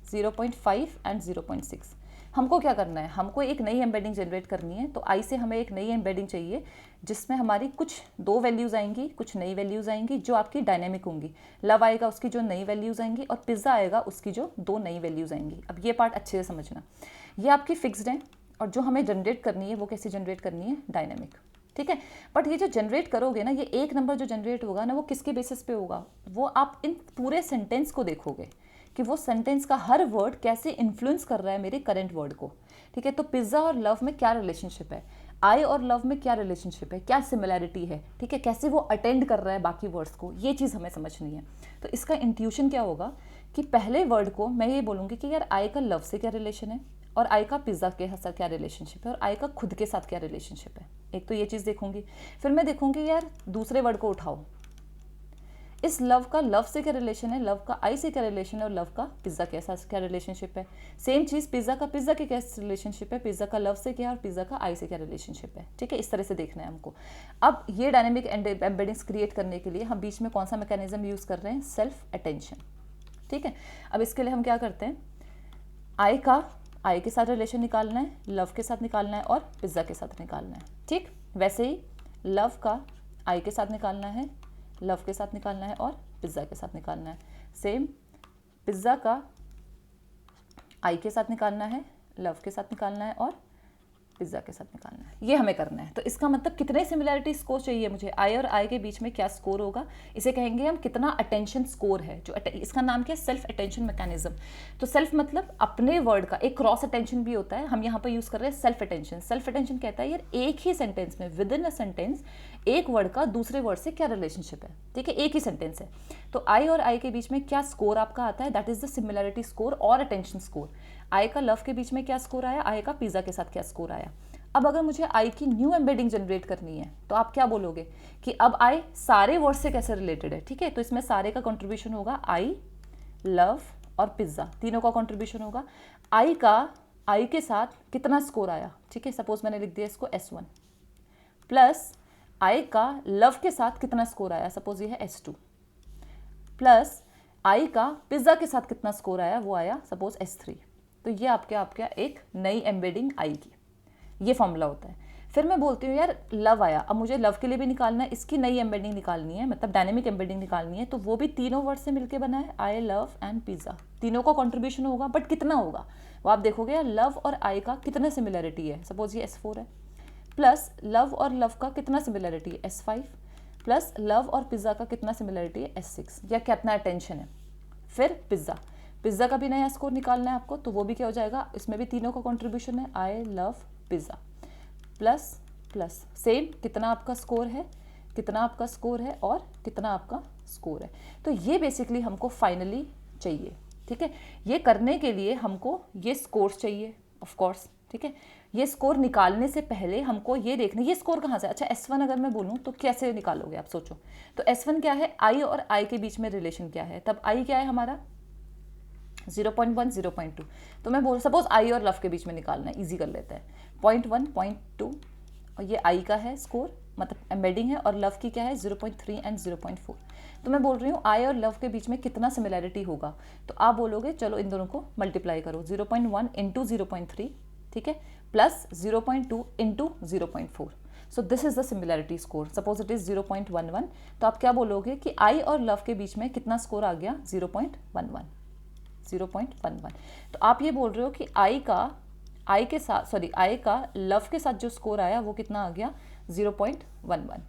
0.5 एंड 0.6। हमको क्या करना है? हमको एक नई एम्बेडिंग जनरेट करनी है, तो आई से हमें एक नई एम्बेडिंग चाहिए जिसमें हमारी कुछ 2 वैल्यूज़ आएंगी, कुछ नई वैल्यूज़ आएंगी जो आपकी डायनेमिक होंगी। लव आएगा, उसकी जो नई वैल्यूज़ आएंगी, और पिज़्ज़ा आएगा, उसकी जो 2 नई वैल्यूज़ आएंगी। अब ये पार्ट अच्छे से समझना, ये आपकी फिक्स्ड है, और जो हमें जनरेट करनी है वो कैसे जनरेट करनी है? डायनेमिक। ठीक है, बट ये जो जनरेट करोगे ना, ये एक नंबर जो जनरेट होगा ना, वो किसके बेसिस पे होगा? वो आप इन पूरे सेंटेंस को देखोगे कि वो सेंटेंस का हर वर्ड कैसे इन्फ्लुएंस कर रहा है मेरे करंट वर्ड को। ठीक है, तो पिज़्ज़ा और लव में क्या रिलेशनशिप है? आई और लव में क्या रिलेशनशिप है? क्या सिमिलैरिटी है? ठीक है, कैसे वो अटेंड कर रहा है बाकी वर्ड्स को, ये चीज़ हमें समझनी है। तो इसका इंट्यूशन क्या होगा कि पहले वर्ड को मैं ये बोलूँगी कि यार आई का लव से क्या रिलेशन है, और आई का पिज़्ज़ा के साथ क्या रिलेशनशिप है, और आई का खुद के साथ क्या रिलेशनशिप है। एक तो ये चीज़ देखूंगी, फिर मैं देखूंगी यार दूसरे वर्ड को उठाओ, इस लव का लव से क्या रिलेशन है, लव का आई से क्या रिलेशन है, और लव का पिज़्ज़ा के साथ क्या रिलेशनशिप है। सेम चीज़ पिज़्ज़ा का पिज़्ज़ा के क्या रिलेशनशिप है, पिज़्ज़ा का लव से क्या है, और पिज़्ज़ा का आई से क्या रिलेशनशिप है। ठीक है, इस तरह से देखना है हमको। अब ये डायनेमिक एम्बेडिंग्स क्रिएट करने के लिए हम बीच में कौन सा मैकेनिज्म यूज़ कर रहे हैं? Self attention. ठीक है, अब इसके लिए हम क्या करते हैं? आई के साथ रिलेशन निकालना है, लव के साथ निकालना है, और पिज़्ज़ा के साथ निकालना है। ठीक, वैसे ही लव का आई के साथ निकालना है, लव के साथ निकालना है, और पिज़्ज़ा के साथ निकालना है। सेम पिज़्ज़ा का आई के साथ निकालना है, लव के साथ निकालना है, और पिज़्ज़ा के साथ निकालना है। ये हमें करना है। तो इसका मतलब कितने सिमिलैरिटी स्कोर चाहिए मुझे? आई और आई के बीच में क्या स्कोर होगा, इसे कहेंगे हम कितना अटेंशन स्कोर है। जो इसका नाम क्या है? Self attention mechanism. तो सेल्फ मतलब अपने वर्ड का एक क्रॉस अटेंशन भी होता है, हम यहाँ पर यूज़ कर रहे हैं सेल्फ अटेंशन। सेल्फ अटेंशन कहता है यार एक ही सेंटेंस में, विद इन अ सेंटेंस, एक वर्ड का दूसरे वर्ड से क्या रिलेशनशिप है। ठीक है, एक ही सेंटेंस है, तो आई और आई के बीच में क्या स्कोर आपका आता है? That is the similarity score और अटेंशन स्कोर। आई का लव के बीच में क्या स्कोर आया, आई का पिज़्ज़ा के साथ क्या स्कोर आया। अब अगर मुझे आई की न्यू एम्बेडिंग जनरेट करनी है तो आप क्या बोलोगे कि अब आई सारे वर्ड से कैसे रिलेटेड है, ठीक है। तो इसमें सारे का कंट्रीब्यूशन होगा, आई, लव और पिज़्ज़ा, तीनों का कंट्रीब्यूशन होगा। आई के साथ कितना स्कोर आया, ठीक है, सपोज मैंने लिख दिया इसको S1, प्लस आई का लव के साथ कितना स्कोर आया, सपोज ये है S2, प्लस आई का पिज़्ज़ा के साथ कितना स्कोर आया, वो आया सपोज S3। तो ये आपका एक नई एम्बेडिंग आई की, ये फॉर्मूला होता है। फिर मैं बोलती हूँ यार लव आया, अब मुझे लव के लिए भी निकालना है, इसकी नई एम्बेडिंग निकालनी है, मतलब डायनेमिक एम्बेडिंग निकालनी है, तो वो भी तीनों वर्ड से मिलकर बना है, आई, लव एंड पिज़्ज़ा। तीनों का कंट्रीब्यूशन होगा, बट कितना होगा वो आप देखोगे यार, लव और आई का कितना सिमिलरिटी है, सपोज ये S4 है, प्लस लव और लव का कितना सिमिलरिटी है, S5, प्लस लव और पिज़्ज़ा का कितना सिमिलरिटी है, S6, या कितना अटेंशन है। फिर पिज़्ज़ा का भी नया स्कोर निकालना है आपको, तो वो भी क्या हो जाएगा, इसमें भी तीनों का कंट्रीब्यूशन है, आई, लव, पिज़्ज़ा, प्लस सेम कितना आपका स्कोर है, और कितना आपका स्कोर है। तो ये बेसिकली हमको फाइनली चाहिए, ठीक है। ये करने के लिए हमको ये स्कोर्स चाहिए ऑफ कोर्स, ठीक है। ये स्कोर निकालने से पहले हमको ये देखना ये स्कोर कहाँ से, अच्छा S1 अगर मैं बोलूँ तो कैसे निकालोगे आप सोचो। तो S1 क्या है, आई और आई के बीच में रिलेशन क्या है, तब आई क्या है हमारा 0.1, 0.2, तो मैं बोल सपोज आई और लव के बीच में निकालना है, ईजी कर लेते हैं, 0.1, 0.2, और ये आई का है स्कोर, मतलब एम्बेडिंग है, और लव की क्या है 0.3 एंड 0.4। तो मैं बोल रही हूँ आई और लव के बीच में कितना सिमिलैरिटी होगा, तो आप बोलोगे चलो इन दोनों को मल्टीप्लाई करो, 0.1 इंटू 0.3, ठीक है, plus 0.2 into 0.4। So this is the similarity score, suppose it is 0.11, तो आप क्या बोलोगे कि आई और लव के बीच में कितना स्कोर आ गया, 0.11। तो आप ये बोल रहे हो कि आई का लव के साथ जो स्कोर आया वो कितना आ गया, 0.11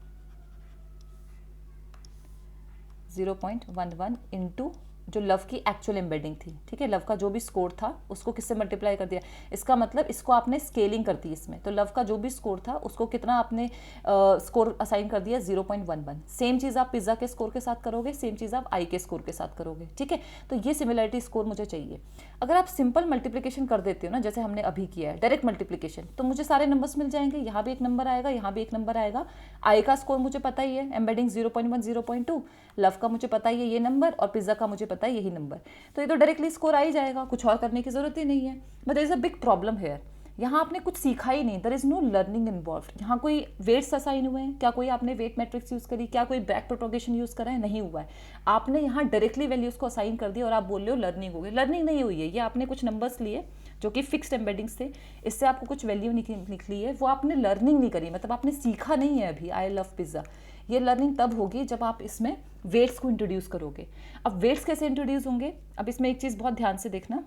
इंटू जो लव की एक्चुअल एम्बेडिंग थी, ठीक है। लव का जो भी स्कोर था उसको किससे मल्टीप्लाई कर दिया, इसका मतलब इसको आपने स्केलिंग कर दी इसमें, तो लव का जो भी स्कोर था उसको कितना आपने स्कोर असाइन कर दिया, 0.11। सेम चीज़ आप पिज़्ज़ा के स्कोर के साथ करोगे, सेम चीज़ आप आई के स्कोर के साथ करोगे, ठीक है। तो ये सिमिलरिटी स्कोर मुझे चाहिए। अगर आप सिंपल मल्टीप्लिकेशन कर देते हो ना, जैसे हमने अभी किया है डायरेक्ट मल्टीप्लिकेशन, तो मुझे सारे नंबर्स मिल जाएंगे, यहाँ भी एक नंबर आएगा, यहाँ भी एक नंबर आएगा। आई का स्कोर मुझे पता ही है, एम्बेडिंग 0.1, 0.2, लव का मुझे पता ही है ये नंबर, और पिज़्ज़ा का मुझे पता है यही नंबर, तो ये तो डायरेक्टली स्कोर आ ही जाएगा, कुछ और करने की जरूरत ही नहीं है। But there is a big problem here, यहाँ आपने कुछ सीखा ही नहीं, there is no learning involve. यहाँ कोई वेट्स असाइन हुए हैं क्या, कोई आपने वेट मैट्रिक्स यूज़ करी, क्या कोई बैक प्रोपोगेशन यूज़ करा है, नहीं हुआ है। आपने यहाँ डायरेक्टली वैल्यूज़ को असाइन कर दिया और आप बोल रहे हो लर्निंग हो गई, लर्निंग नहीं हुई है। ये आपने कुछ नंबर्स लिए जो कि फिक्स्ड एम्बेडिंग्स थे, इससे आपको कुछ वैल्यू निकली है, वो आपने लर्निंग नहीं करी, मतलब आपने सीखा नहीं है अभी आई लव पिज़्ज़ा। ये लर्निंग तब होगी जब आप इसमें वेट्स को इंट्रोड्यूस करोगे। अब वेट्स कैसे इंट्रोड्यूस होंगे, अब इसमें एक चीज़ बहुत ध्यान से देखना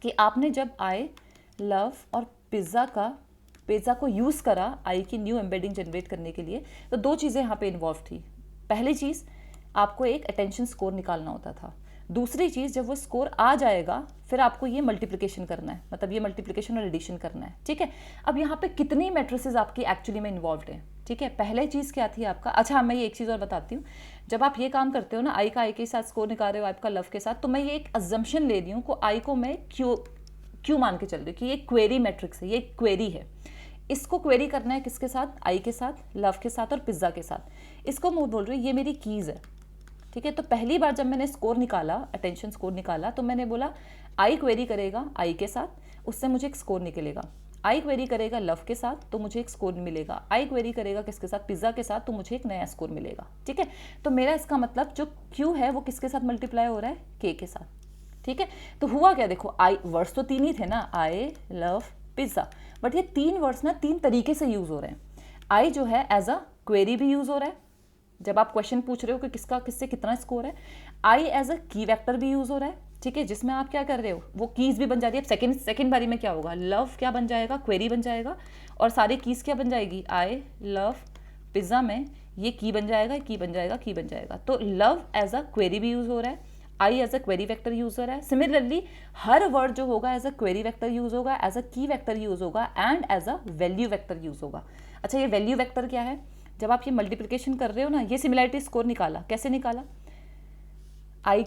कि आपने जब आई लव और पिज़्ज़ा को यूज़ करा आई की न्यू एम्बेडिंग जनरेट करने के लिए, तो दो चीज़ें यहाँ पे इन्वॉल्व थी। पहली चीज़, आपको एक अटेंशन स्कोर निकालना होता था। दूसरी चीज़, जब वो स्कोर आ जाएगा फिर आपको ये मल्टीप्लिकेशन करना है, मतलब ये मल्टीप्लिकेशन और एडिशन करना है, ठीक है। अब यहाँ पे कितनी मैट्रिसेस आपकी एक्चुअली में इन्वॉल्व हैं, ठीक है। पहले चीज़ क्या थी आपका, अच्छा मैं ये एक चीज़ और बताती हूँ, जब आप ये काम करते हो ना, आई का आई के साथ स्कोर निकाल रहे हो, आपका लव के साथ, तो मैं ये एक अजम्पशन ले रही हूँ को आई को मैं क्यों मान के चल रही हूँ कि ये क्वेरी मैट्रिक्स है, ये क्वेरी है। इसको क्वेरी करना है किसके साथ, आई के साथ, लव के साथ और पिज़्ज़ा के साथ। इसको मैं बोल रही हूँ ये मेरी कीज़ है, ठीक है। तो पहली बार जब मैंने स्कोर निकाला, अटेंशन स्कोर निकाला, तो मैंने बोला आई क्वेरी करेगा आई के साथ, उससे मुझे एक स्कोर निकलेगा। आई क्वेरी करेगा लव के साथ तो मुझे एक स्कोर मिलेगा। आई क्वेरी करेगा किसके साथ, पिज़्ज़ा के साथ, तो मुझे एक नया स्कोर मिलेगा, ठीक है। तो मेरा इसका मतलब जो क्यू है वो किसके साथ मल्टीप्लाई हो रहा है, के के साथ, ठीक है। तो हुआ क्या, देखो आई वर्ड्स तो तीन ही थे ना, आई लव पिज़्ज़ा, बट ये तीन वर्ड्स ना तीन तरीके से यूज़ हो रहे हैं। आई जो है एज अ क्वेरी भी यूज़ हो रहा है, जब आप क्वेश्चन पूछ रहे हो कि किससे कितना स्कोर है। I as a key vector भी यूज़ हो रहा है, ठीक है, जिसमें आप क्या कर रहे हो, वो कीज़ भी बन जाती है। अब सेकंड बारी में क्या होगा, लव क्या बन जाएगा, क्वेरी बन जाएगा, और सारी कीज़ क्या बन जाएगी, आई लव पिज़्ज़ा में ये की बन जाएगा, की बन जाएगा, की बन जाएगा। तो लव एज अ क्वेरी भी यूज़ हो रहा है, I as a query vector use हो रहा है। सिमिलरली हर वर्ड जो होगा as a query vector use होगा, as a key vector use होगा, and as a value vector use होगा। अच्छा, ये वैल्यू वेक्टर क्या है, जब आप ये मल्टीप्लिकेशन कर रहे हो ना, ये सिमिलरिटी स्कोर निकाला, कैसे निकाला, आई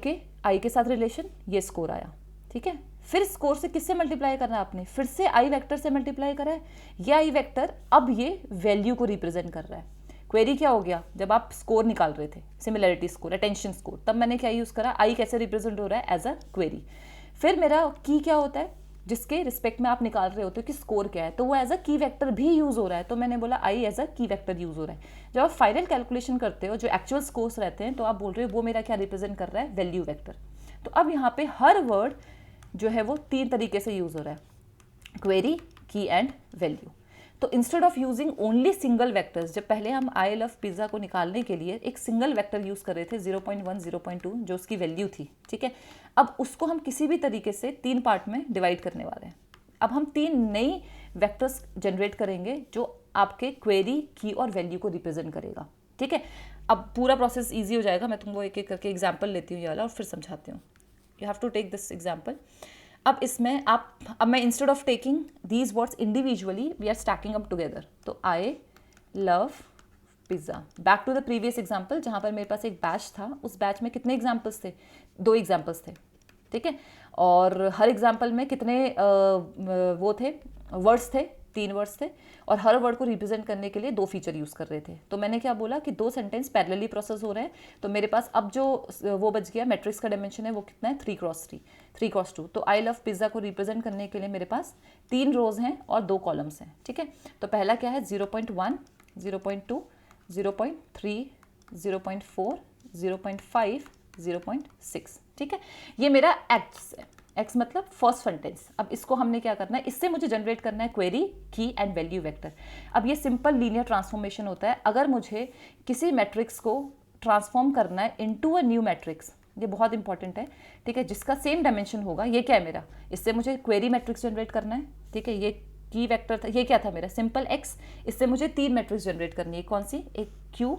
के साथ रिलेशन, ये स्कोर आया, ठीक है। फिर स्कोर से किससे मल्टीप्लाई करना है आपने, फिर से आई वेक्टर से मल्टीप्लाई करा है। ये आई वेक्टर अब ये वैल्यू को रिप्रेजेंट कर रहा है। क्वेरी क्या हो गया, जब आप स्कोर निकाल रहे थे, सिमिलैरिटी स्कोर, अटेंशन स्कोर, तब मैंने क्या यूज़ करा, आई कैसे रिप्रेजेंट हो रहा है, एज अ क्वेरी। फिर मेरा की क्या होता है, जिसके रिस्पेक्ट में आप निकाल रहे होते हो कि स्कोर क्या है, तो वो एज अ की वेक्टर भी यूज़ हो रहा है, तो मैंने बोला आई as a key vector use हो रहा है। जब आप फाइनल कैलकुलेशन करते हो, जो एक्चुअल स्कोर्स रहते हैं, तो आप बोल रहे हो वो मेरा क्या रिप्रेजेंट कर रहा है, वैल्यू वेक्टर। तो अब यहाँ पे हर वर्ड जो है वो 3 तरीके से यूज़ हो रहा है, क्वेरी, की एंड वैल्यू। तो instead of using only single vectors, जब पहले हम आई लव पिज़्ज़ा को निकालने के लिए एक सिंगल वेक्टर यूज़ कर रहे थे 0.1 0.2 जो उसकी वैल्यू थी, ठीक है, अब उसको हम किसी भी तरीके से 3 पार्ट में डिवाइड करने वाले हैं। अब हम 3 नई वेक्टर्स जनरेट करेंगे जो आपके क्वेरी, की और वैल्यू को रिप्रेजेंट करेगा, ठीक है। अब पूरा प्रोसेस ईजी हो जाएगा, मैं तुमको एक एक करके एग्जाम्पल लेती हूँ ये वाला और फिर समझाती हूँ। You have to take this example. अब इसमें अब मैं instead of taking these words individually, we are stacking up together. तो I love pizza, back to the previous example जहाँ पर मेरे पास एक बैच था, उस बैच में कितने एग्जाम्पल्स थे, 2 एग्जाम्पल्स थे, ठीक है। और हर एग्जाम्पल में कितने वो थे, वर्ड्स थे, 3 वर्ड्स थे, और हर वर्ड को रिप्रेजेंट करने के लिए 2 फीचर यूज़ कर रहे थे। तो मैंने क्या बोला कि 2 सेंटेंस पैरेलली प्रोसेस हो रहे हैं, तो मेरे पास अब जो वो बच गया, मैट्रिक्स का डायमेंशन है वो कितना है, 3x2। तो आई लव पिज़्ज़ा को रिप्रेजेंट करने के लिए मेरे पास 3 रोज हैं और 2 कॉलम्स हैं, ठीक है। तो पहला क्या है, 0.1, 0.2, 0.3, 0.4, 0.5, 0.6, ठीक है। ये मेरा एक्स है, एक्स मतलब फर्स्ट सेंटेंस। अब इसको हमने क्या करना है, इससे मुझे जनरेट करना है क्वेरी, की एंड वैल्यू वेक्टर। अब ये सिंपल लीनियर ट्रांसफॉर्मेशन होता है। अगर मुझे किसी मैट्रिक्स को ट्रांसफॉर्म करना है इनटू अ न्यू मैट्रिक्स, ये बहुत इंपॉर्टेंट है, ठीक है, जिसका सेम डायमेंशन होगा। ये क्या है मेरा, इससे मुझे क्वेरी मैट्रिक्स जनरेट करना है, ठीक है। ये की वेक्टर था, ये क्या था मेरा, सिंपल एक्स। इससे मुझे 3 मैट्रिक्स जनरेट करनी है, कौन सी, एक क्यू,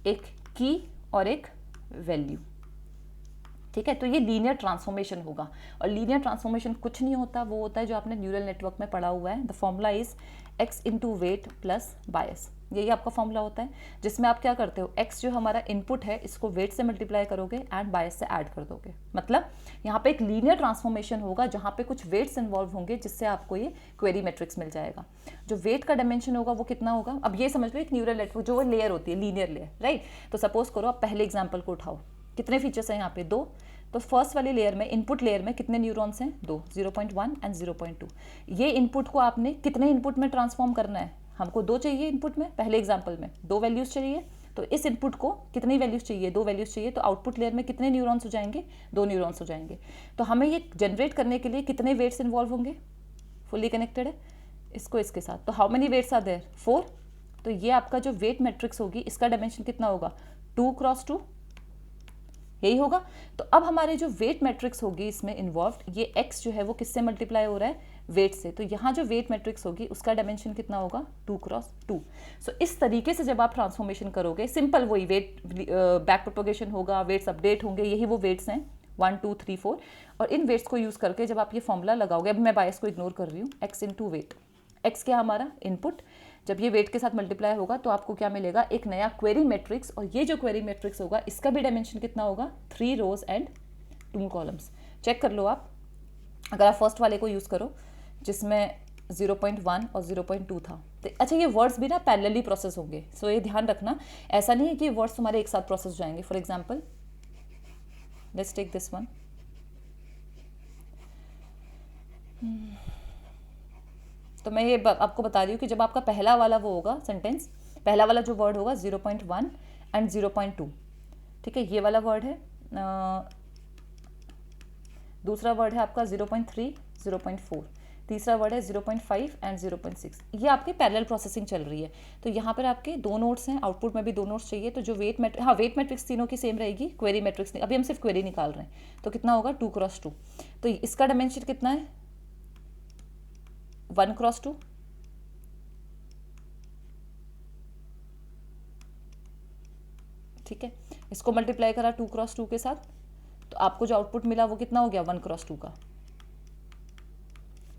एक की और एक वैल्यू, ठीक है। तो ये लीनियर ट्रांसफॉर्मेशन होगा, और लीनियर ट्रांसफॉर्मेशन कुछ नहीं होता, वो होता है जो आपने न्यूरल नेटवर्क में पढ़ा हुआ है। The formula is x into weight plus bias, यही आपका फॉर्मूला होता है, जिसमें आप क्या करते हो, x जो हमारा इनपुट है इसको वेट से मल्टीप्लाई करोगे एंड बायस से ऐड कर दोगे। मतलब यहाँ पे एक लीनियर ट्रांसफॉर्मेशन होगा जहाँ पे कुछ वेट्स इन्वॉल्व होंगे, जिससे आपको ये क्वेरी मैट्रिक्स मिल जाएगा। जो वेट का डायमेंशन होगा वो कितना होगा, अब ये समझ लो एक न्यूरल नेटवर्क जो लेयर होती है, लीनियर लेयर, राइट। तो सपोज करो आप पहले एग्जाम्पल को उठाओ, कितने फीचर्स हैं यहाँ पे, 2। तो फर्स्ट वाली लेयर में, इनपुट लेयर में कितने न्यूरॉन्स हैं, 2, 0.1 एंड 0.2। ये इनपुट को आपने कितने इनपुट में ट्रांसफॉर्म करना है, हमको 2 चाहिए इनपुट में, पहले एग्जांपल में 2 वैल्यूज चाहिए, तो इस इनपुट को कितनी वैल्यूज चाहिए, 2 वैल्यूज चाहिए, तो आउटपुट लेयर में कितने न्यूरॉन्स हो जाएंगे, 2 न्यूरॉन्स हो जाएंगे। तो हमें ये जनरेट करने के लिए कितने वेट्स इन्वॉल्व होंगे, फुल्ली कनेक्टेड है इसको इसके साथ, तो how many weights are there, 4। तो ये आपका जो वेट मैट्रिक्स होगी इसका डायमेंशन कितना होगा, 2x2, यही होगा। तो अब हमारे जो वेट मैट्रिक्स होगी इसमें इन्वॉल्व, ये x जो है वो किससे मल्टीप्लाई हो रहा है, वेट से। तो यहाँ जो वेट मैट्रिक्स होगी उसका डायमेंशन कितना होगा, 2x2। सो इस तरीके से जब आप ट्रांसफॉर्मेशन करोगे, सिंपल वही वेट बैक प्रोपोगेशन होगा, वेट्स अपडेट होंगे, यही वो वेट्स हैं 1 2 3 4। और इन वेट्स को यूज़ करके जब आप ये फॉर्मूला लगाओगे, अब मैं बायस को इग्नोर कर रही हूँ, x इंटू वेट, x क्या हमारा इनपुट, जब ये वेट के साथ मल्टीप्लाई होगा तो आपको क्या मिलेगा, एक नया क्वेरी मैट्रिक्स। और ये जो क्वेरी मैट्रिक्स होगा इसका भी डायमेंशन कितना होगा, 3 रोज एंड 2 कॉलम्स। चेक कर लो आप, अगर आप फर्स्ट वाले को यूज़ करो जिसमें 0.1 और 0.2 था, तो अच्छा ये वर्ड्स भी ना पैरेलली प्रोसेस होंगे। सो ये ध्यान रखना, ऐसा नहीं है कि वर्ड्स तुम्हारे एक साथ प्रोसेस हो जाएंगे। For example let's take this one, तो मैं ये आपको बता रही हूँ कि जब आपका पहला वाला वो होगा सेंटेंस, पहला वाला जो वर्ड होगा 0.1 एंड 0.2, ठीक है, ये वाला वर्ड है। दूसरा वर्ड है आपका 0.3, 0.4, तीसरा वर्ड है 0.5 एंड 0.6। ये आपकी पैरेलल प्रोसेसिंग चल रही है। तो यहाँ पर आपके 2 नोट्स हैं, आउटपुट में भी 2 नोट्स चाहिए। तो जो वेट मैट्रिक्स, हाँ वेट मैट्रिक्स तीनों की सेम रहेगी, क्वेरी मैट्रिक्स नहीं, अभी हम सिर्फ क्वेरी निकाल रहे हैं। तो कितना होगा, 2x2। तो इसका डायमेंशन कितना है, 1x2, ठीक है। इसको मल्टीप्लाई करा 2x2 के साथ, तो आपको जो आउटपुट मिला वो कितना हो गया, 1x2 का,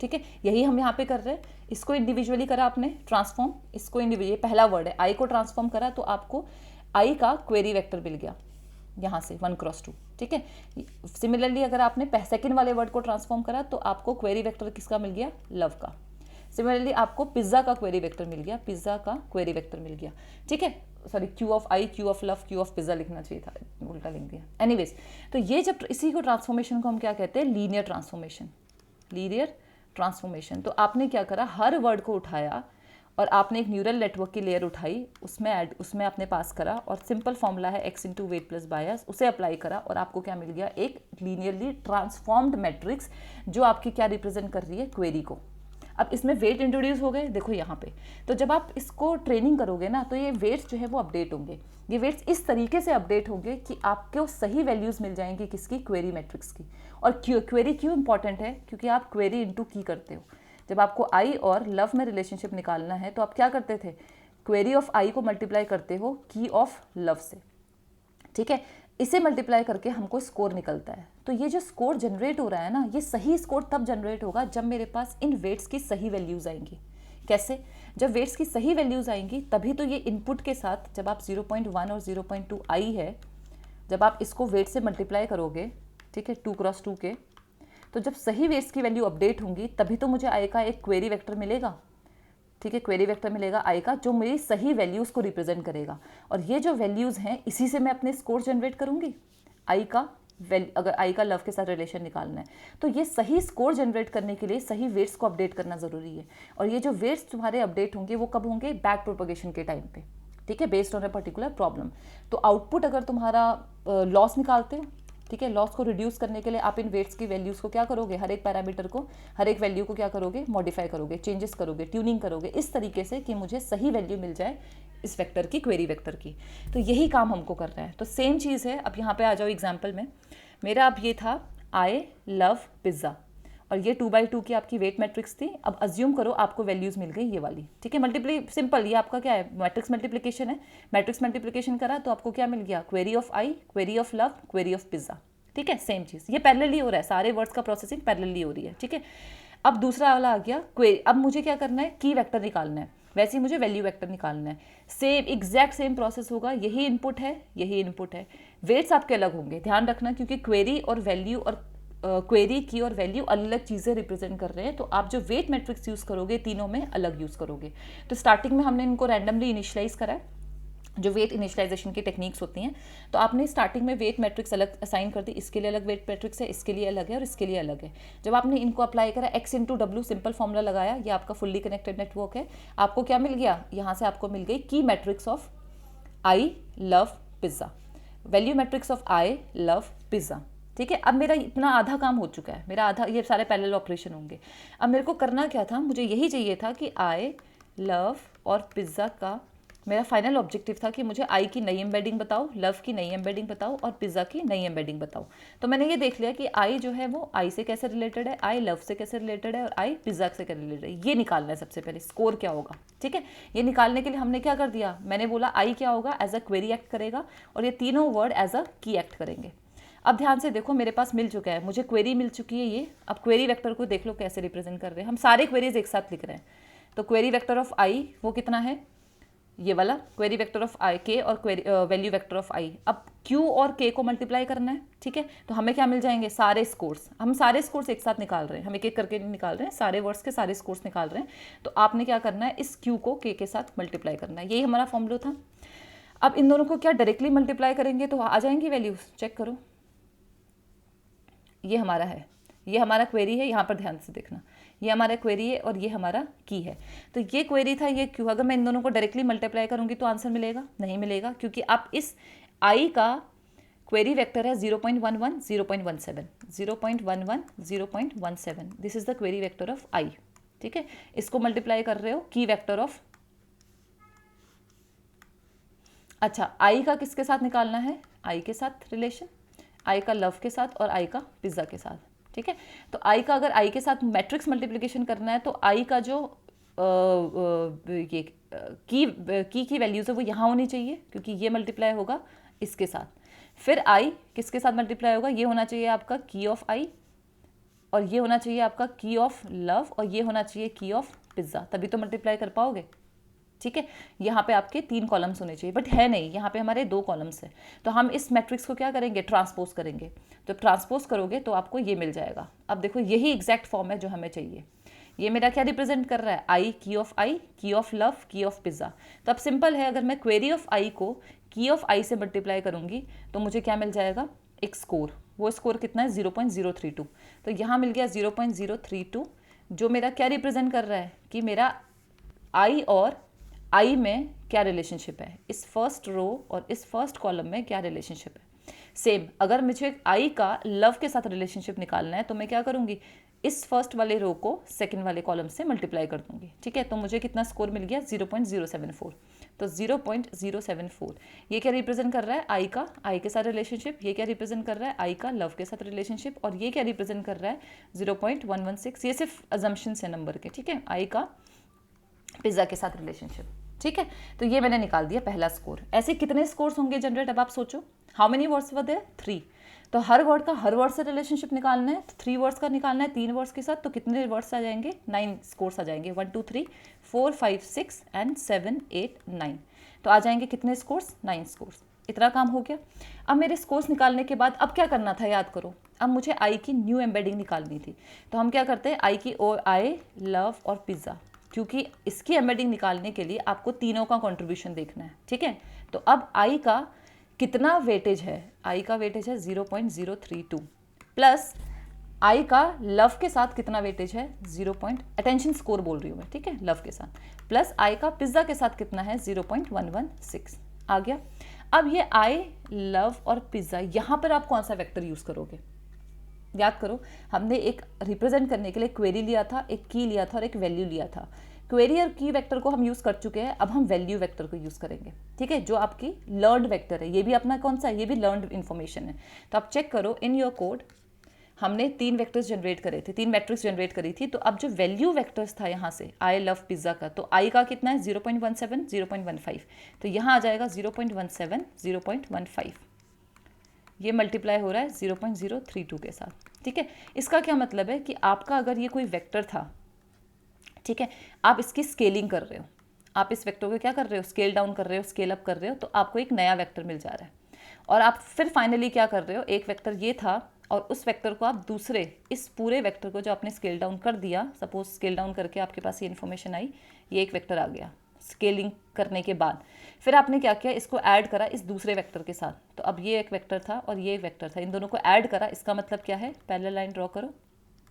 ठीक है। यही हम यहाँ पे कर रहे हैं। इसको इंडिविजुअली करा आपने ट्रांसफॉर्म, इसको इंडिविजुअली, पहला वर्ड है आई को ट्रांसफॉर्म करा तो आपको आई का क्वेरी वेक्टर मिल गया, यहाँ से 1x2, ठीक है। सिमिलरली अगर आपने सेकंड वाले वर्ड को ट्रांसफॉर्म करा तो आपको क्वेरी वेक्टर किसका मिल गया, लव का। सिमिलरली आपको पिज्ज़ा का क्वेरी वेक्टर मिल गया, पिज्ज़ा का क्वेरी वेक्टर मिल गया, ठीक है। Sorry, Q of I, Q of love, Q of pizza लिखना चाहिए था, उल्टा लिख दिया। एनीवेज, तो ये जब इसी को ट्रांसफॉर्मेशन को हम क्या कहते हैं, लीनियर ट्रांसफॉर्मेशन, लीनियर ट्रांसफॉर्मेशन। तो आपने क्या करा, हर वर्ड को उठाया और आपने एक न्यूरल नेटवर्क की लेयर उठाई, उसमें आपने पास करा और सिंपल फॉर्मूला है x इंटू वेट प्लस बायस, उसे अप्लाई करा और आपको क्या मिल गया, एक लीनियरली ट्रांसफॉर्म्ड मैट्रिक्स जो आपकी क्या रिप्रेजेंट कर रही है, क्वेरी को। अब इसमें वेट इंट्रोड्यूस हो गए, देखो यहाँ पे। तो जब आप इसको ट्रेनिंग करोगे ना तो ये वेट्स जो है वो अपडेट होंगे। ये वेट्स इस तरीके से अपडेट होंगे कि आपको सही वैल्यूज़ मिल जाएंगी किसकी, क्वेरी मैट्रिक्स की। और क्वेरी क्यों इंपॉर्टेंट है, क्योंकि आप क्वेरी इंटू की करते हो। जब आपको आई और लव में रिलेशनशिप निकालना है तो आप क्या करते थे, क्वेरी ऑफ आई को मल्टीप्लाई करते हो की ऑफ लव से, ठीक है। इसे मल्टीप्लाई करके हमको स्कोर निकलता है। तो ये जो स्कोर जनरेट हो रहा है ना, ये सही स्कोर तब जनरेट होगा जब मेरे पास इन वेट्स की सही वैल्यूज़ आएंगी। कैसे, जब वेट्स की सही वैल्यूज़ आएंगी तभी तो ये इनपुट के साथ, जब आप 0.1 और 0.2 आई है, जब आप इसको वेट से मल्टीप्लाई करोगे, ठीक है, 2x2 के, तो जब सही वेट्स की वैल्यू अपडेट होंगी तभी तो मुझे आई का एक क्वेरी वेक्टर मिलेगा, ठीक है। क्वेरी वेक्टर मिलेगा आई का जो मेरी सही वैल्यूज़ को रिप्रेजेंट करेगा। और ये जो वैल्यूज़ हैं इसी से मैं अपने स्कोर जनरेट करूँगी। आई का अगर आई का लव के साथ रिलेशन निकालना है तो ये सही स्कोर जनरेट करने के लिए सही वेट्स को अपडेट करना ज़रूरी है। और ये जो वेट्स तुम्हारे अपडेट होंगे वो कब होंगे, बैक प्रोपगेशन के टाइम पे, ठीक है, based on a particular problem. तो आउटपुट अगर तुम्हारा लॉस निकालते हो, ठीक है, लॉस को रिड्यूस करने के लिए आप इन वेट्स की वैल्यूज़ को क्या करोगे, हर एक पैरामीटर को, हर एक वैल्यू को क्या करोगे, मॉडिफाई करोगे, चेंजेस करोगे, ट्यूनिंग करोगे इस तरीके से कि मुझे सही वैल्यू मिल जाए इस वेक्टर की, क्वेरी वेक्टर की। तो यही काम हमको करना है। तो सेम चीज़ है। अब यहाँ पे आ जाओ एग्जाम्पल में। मेरा अब ये था आई लव पिज़्ज़ा और ये 2/2 की आपकी वेट मैट्रिक्स थी। अब अज्यूम करो आपको वैल्यूज़ मिल गई ये वाली, ठीक है। मल्टीप्लाई सिंपल, ये आपका क्या है, मैट्रिक्स मल्टीप्लिकेशन है। मैट्रिक्स मल्टीप्लिकेशन करा तो आपको क्या मिल गया, query of I, query of love, query of pizza, ठीक है। सेम चीज़, ये पैरेलली हो रहा है, सारे वर्ड्स का प्रोसेसिंग पैरेलली हो रही है, ठीक है। अब दूसरा वाला आ गया क्वेरी। अब मुझे क्या करना है, की वेक्टर निकालना है, वैसे ही मुझे वैल्यू वेक्टर निकालना है। सेम एग्जैक्ट सेम प्रोसेस होगा, यही इनपुट है, यही इनपुट है। वेट्स आपके अलग होंगे, ध्यान रखना, क्योंकि क्वेरी और वैल्यू और क्वेरी की और वैल्यू अलग अलग चीज़ें रिप्रेजेंट कर रहे हैं। तो आप जो वेट मैट्रिक्स यूज़ करोगे तीनों में अलग यूज़ करोगे। तो स्टार्टिंग में हमने इनको रैंडमली इनिशियलाइज करा है, जो वेट इनिशियलाइजेशन की टेक्निक्स होती हैं। तो आपने स्टार्टिंग में वेट मैट्रिक्स अलग असाइन कर दी, इसके लिए अलग वेट मैट्रिक्स है, इसके लिए अलग है और इसके लिए अलग है। जब आपने इनको अप्लाई करा, x into W simple formula लगाया, ये आपका फुल्ली कनेक्टेड नेटवर्क है। आपको क्या मिल गया, यहाँ से आपको मिल गई की matrix of I love pizza, value matrix of I love pizza, ठीक है। अब मेरा इतना आधा काम हो चुका है, मेरा आधा, ये सारे पैरेलल ऑपरेशन होंगे। अब मेरे को करना क्या था, मुझे यही चाहिए था कि आई लव और पिज़्ज़ा का, मेरा फाइनल ऑब्जेक्टिव था कि मुझे आई की नई एम्बेडिंग बताओ, लव की नई एम्बेडिंग बताओ और पिज़्ज़ा की नई एम्बेडिंग बताओ। तो मैंने ये देख लिया कि आई जो है वो आई से कैसे रिलेटेड है, आई लव से कैसे रिलेटेड है और आई पिज़्ज़ा से कैसे रिलेटेड है। ये निकालना है सबसे पहले, स्कोर क्या होगा, ठीक है। ये निकालने के लिए हमने क्या कर दिया, मैंने बोला आई क्या होगा, एज अ क्वेरी एक्ट करेगा और ये तीनों वर्ड एज अ की एक्ट करेंगे। अब ध्यान से देखो, मेरे पास मिल चुका है, मुझे क्वेरी मिल चुकी है ये। अब क्वेरी वेक्टर को देख लो कैसे रिप्रेजेंट कर रहे हैं, हम सारे क्वेरीज एक साथ लिख रहे हैं। तो क्वेरी वेक्टर ऑफ आई वो कितना है, ये वाला क्वेरी वेक्टर ऑफ आई के और वैल्यू वेक्टर ऑफ आई। अब क्यू और के को मल्टीप्लाई करना है, ठीक है। तो हमें क्या मिल जाएंगे, सारे स्कोर्स। हम सारे स्कोर्स एक साथ निकाल रहे हैं, हम एक एक करके नहीं निकाल रहे हैं, सारे वर्ड्स के सारे स्कोर्स निकाल रहे हैं। तो आपने क्या करना है, इस क्यू को के साथ मल्टीप्लाई करना है, यही हमारा फॉर्मूला था। अब इन दोनों को क्या डायरेक्टली मल्टीप्लाई करेंगे तो आ जाएंगी वैल्यूज, चेक करो। ये हमारा है, ये हमारा क्वेरी है, यहाँ पर ध्यान से देखना, ये हमारा क्वेरी है और ये हमारा की है। तो ये क्वेरी था, ये क्यू। अगर मैं इन दोनों को डायरेक्टली मल्टीप्लाई करूँगी तो आंसर मिलेगा, नहीं मिलेगा, क्योंकि आप इस आई का क्वेरी वेक्टर है 0.11 0.17 0.11 0.17, this is the query vector of I, ठीक है। इसको मल्टीप्लाई कर रहे हो की वेक्टर ऑफ, अच्छा आई का किसके साथ निकालना है, आई के साथ रिलेशन, आई का लव के साथ और आई का पिज़्ज़ा के साथ, ठीक है। तो आई का अगर आई के साथ मैट्रिक्स मल्टीप्लिकेशन करना है तो आई का जो ये की वैल्यूज़ है वो यहाँ होनी चाहिए, क्योंकि ये मल्टीप्लाई होगा इसके साथ। फिर आई किसके साथ मल्टीप्लाई होगा, ये होना चाहिए आपका की ऑफ आई और ये होना चाहिए आपका की ऑफ लव और ये होना चाहिए की ऑफ पिज़्ज़ा, तभी तो मल्टीप्लाई कर पाओगे, ठीक है, यहाँ पे आपके 3 कॉलम्स होने चाहिए, बट है नहीं, यहाँ पे हमारे 2 कॉलम्स हैं। तो हम इस मैट्रिक्स को क्या करेंगे, ट्रांसपोज करेंगे। जब ट्रांसपोज करोगे तो आपको ये मिल जाएगा। अब देखो यही एग्जैक्ट फॉर्म है जो हमें चाहिए। ये मेरा क्या रिप्रेजेंट कर रहा है, आई, की ऑफ लव, की ऑफ पिज़्ज़ा। तो अब सिंपल है, अगर मैं क्वेरी ऑफ आई को की ऑफ आई से मल्टीप्लाई करूँगी तो मुझे क्या मिल जाएगा, एक स्कोर। वो स्कोर कितना है, 0.032। तो यहाँ मिल गया 0.032, जो मेरा क्या रिप्रेजेंट कर रहा है कि मेरा आई और आई में क्या रिलेशनशिप है, इस फर्स्ट रो और इस फर्स्ट कॉलम में क्या रिलेशनशिप है। सेम अगर मुझे आई का लव के साथ रिलेशनशिप निकालना है तो मैं क्या करूँगी, इस फर्स्ट वाले रो को सेकंड वाले कॉलम से मल्टीप्लाई कर दूंगी। ठीक है, तो मुझे कितना स्कोर मिल गया, 0.074। तो 0.074 ये क्या रिप्रेजेंट कर रहा है, आई का आई के साथ रिलेशनशिप। ये क्या रिप्रेजेंट कर रहा है, आई का लव के साथ रिलेशनशिप। और ये क्या रिप्रेजेंट कर रहा है, 0.116। ये सिर्फ अजम्पशंस है नंबर के, ठीक है, आई का पिज़्ज़ा के साथ रिलेशनशिप। ठीक है, तो ये मैंने निकाल दिया पहला स्कोर। ऐसे कितने स्कोर्स होंगे जनरेट, अब आप सोचो, how many words were there, 3। तो हर वर्ड का हर वर्ड से रिलेशनशिप निकालना है, तो 3 वर्ड्स का निकालना है 3 वर्ड्स के साथ। तो कितने वर्ड्स आ जाएंगे, 9 स्कोर्स आ जाएंगे, 1 2 3 4 5 6 एंड 7 8 9। तो आ जाएंगे कितने स्कोर्स, 9 स्कोर्स। इतना काम हो गया। अब मेरे स्कोर्स निकालने के बाद अब क्या करना था, याद करो। अब मुझे आई की न्यू एम्बेडिंग निकालनी थी। तो हम क्या करते हैं, आई की और आई, लव और पिज़्ज़ा, क्योंकि इसकी एम्बेडिंग निकालने के लिए आपको तीनों का कंट्रीब्यूशन देखना है। ठीक है, तो अब आई का कितना वेटेज है, आई का वेटेज है 0.032 प्लस आई का लव के साथ कितना वेटेज है, 0. अटेंशन स्कोर बोल रही हूँ मैं, ठीक है, लव के साथ, प्लस आई का पिज़्ज़ा के साथ कितना है, 0.116 आ गया। अब ये आई, लव और पिज़्ज़ा, यहाँ पर आप कौन सा वेक्टर यूज़ करोगे, याद करो। हमने एक रिप्रेजेंट करने के लिए क्वेरी लिया था, एक की लिया था और एक वैल्यू लिया था। क्वेरी और की वेक्टर को हम यूज़ कर चुके हैं, अब हम वैल्यू वेक्टर को यूज़ करेंगे। ठीक है, जो आपकी लर्नड वेक्टर है, ये भी अपना कौन सा है, ये भी लर्नड इन्फॉर्मेशन है। तो आप चेक करो इन योर कोड, हमने 3 वेक्टर्स जनरेट करे थे, 3 मैट्रिक्स जनरेट करी थी। तो अब जो वैल्यू वेक्टर्स था यहाँ से, आई, लव, पिज़्ज़ा का, तो आई का कितना है, 0.17 0.15। तो यहाँ आ जाएगा 0.17 0.15। ये मल्टीप्लाई हो रहा है 0.032 के साथ। ठीक है, इसका क्या मतलब है कि आपका अगर ये कोई वेक्टर था, ठीक है, आप इसकी स्केलिंग कर रहे हो, आप इस वेक्टर को क्या कर रहे हो, स्केल डाउन कर रहे हो, स्केल अप कर रहे हो, तो आपको एक नया वेक्टर मिल जा रहा है। और आप फिर फाइनली क्या कर रहे हो, एक वेक्टर ये था और उस वेक्टर को आप दूसरे, इस पूरे वेक्टर को जो आपने स्केल डाउन कर दिया, सपोज स्केल डाउन करके आपके पास ये इन्फॉर्मेशन आई, ये एक वेक्टर आ गया। स्केलिंग करने के बाद फिर आपने क्या किया, इसको ऐड करा इस दूसरे वेक्टर के साथ। तो अब ये एक वेक्टर था और ये एक वेक्टर था, इन दोनों को ऐड करा। इसका मतलब क्या है, पैरेलल लाइन ड्रॉ करो।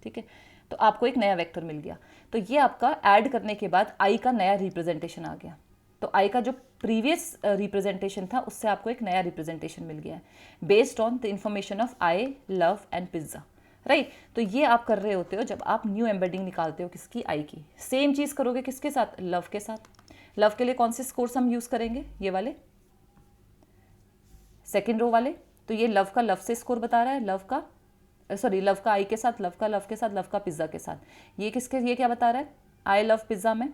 ठीक है, तो आपको एक नया वेक्टर मिल गया। तो ये आपका ऐड करने के बाद आई का नया रिप्रेजेंटेशन आ गया। तो आई का जो प्रीवियस रिप्रेजेंटेशन था उससे आपको एक नया रिप्रेजेंटेशन मिल गया है, based on the information of I, love and pizza. Right, तो ये आप कर रहे होते हो जब आप न्यू एम्बेडिंग निकालते हो किसकी, आई की। सेम चीज़ करोगे किसके साथ, लव के साथ। लव के लिए कौन से स्कोर्स हम यूज़ करेंगे, ये वाले सेकेंड रो वाले। तो ये लव का लव से स्कोर बता रहा है, लव का लव का आई के साथ, लव का लव के साथ, लव का पिज़्ज़ा के साथ। ये किसके, ये क्या बता रहा है, आई लव पिज़्ज़ा में,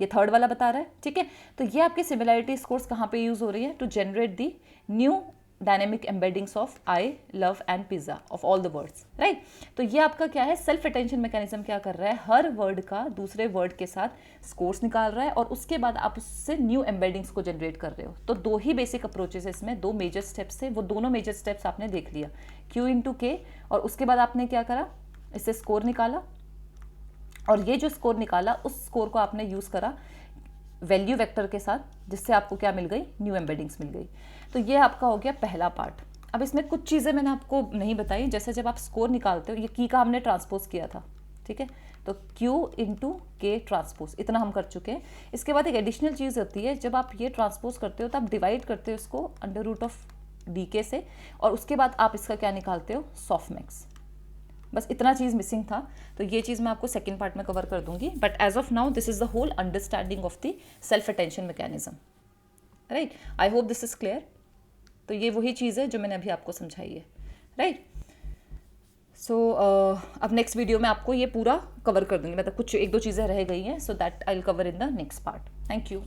ये थर्ड वाला बता रहा है। ठीक है, तो ये आपके सिमिलैरिटी स्कोर्स कहाँ पे यूज़ हो रही है, to generate the new dynamic embeddings of I, love and pizza of all the words. Right, तो ये आपका क्या है, सेल्फ अटेंशन मैकेनिज्म क्या कर रहा है, हर वर्ड का दूसरे वर्ड के साथ स्कोर्स निकाल रहा है और उसके बाद आप उससे न्यू एम्बेडिंग्स को जनरेट कर रहे हो। तो 2 ही बेसिक अप्रोचेस है इसमें, 2 मेजर स्टेप्स थे, वो दोनों मेजर स्टेप्स आपने देख लिया, Q इंटू के, और उसके बाद आपने क्या करा, इससे स्कोर निकाला, और ये जो स्कोर निकाला उस स्कोर को आपने यूज़ करा वैल्यू वेक्टर के साथ, जिससे आपको क्या मिल गई, न्यू एम्बेडिंग्स मिल गई। तो ये आपका हो गया पहला पार्ट। अब इसमें कुछ चीज़ें मैंने आपको नहीं बताई, जैसे जब आप स्कोर निकालते हो, ये की का हमने ट्रांसपोज किया था। ठीक है, तो Q इंटू के ट्रांसपोज, इतना हम कर चुके हैं। इसके बाद एक एडिशनल चीज़ होती है, जब आप ये ट्रांसपोज करते हो तो आप डिवाइड करते हो इसको अंडर रूट ऑफ DK से, और उसके बाद आप इसका क्या निकालते हो, सॉफ्टमैक्स। बस इतना चीज़ मिसिंग था, तो ये चीज़ मैं आपको सेकंड पार्ट में कवर कर दूंगी। But as of now this is the whole understanding of the self attention mechanism. Right, I hope this is clear. तो ये वही चीज़ है जो मैंने अभी आपको समझाई है। राइट, सो अब नेक्स्ट वीडियो में आपको ये पूरा कवर कर दूंगी, मतलब कुछ 1-2 चीज़ें रह गई हैं, so that I will cover in the next part. Thank you.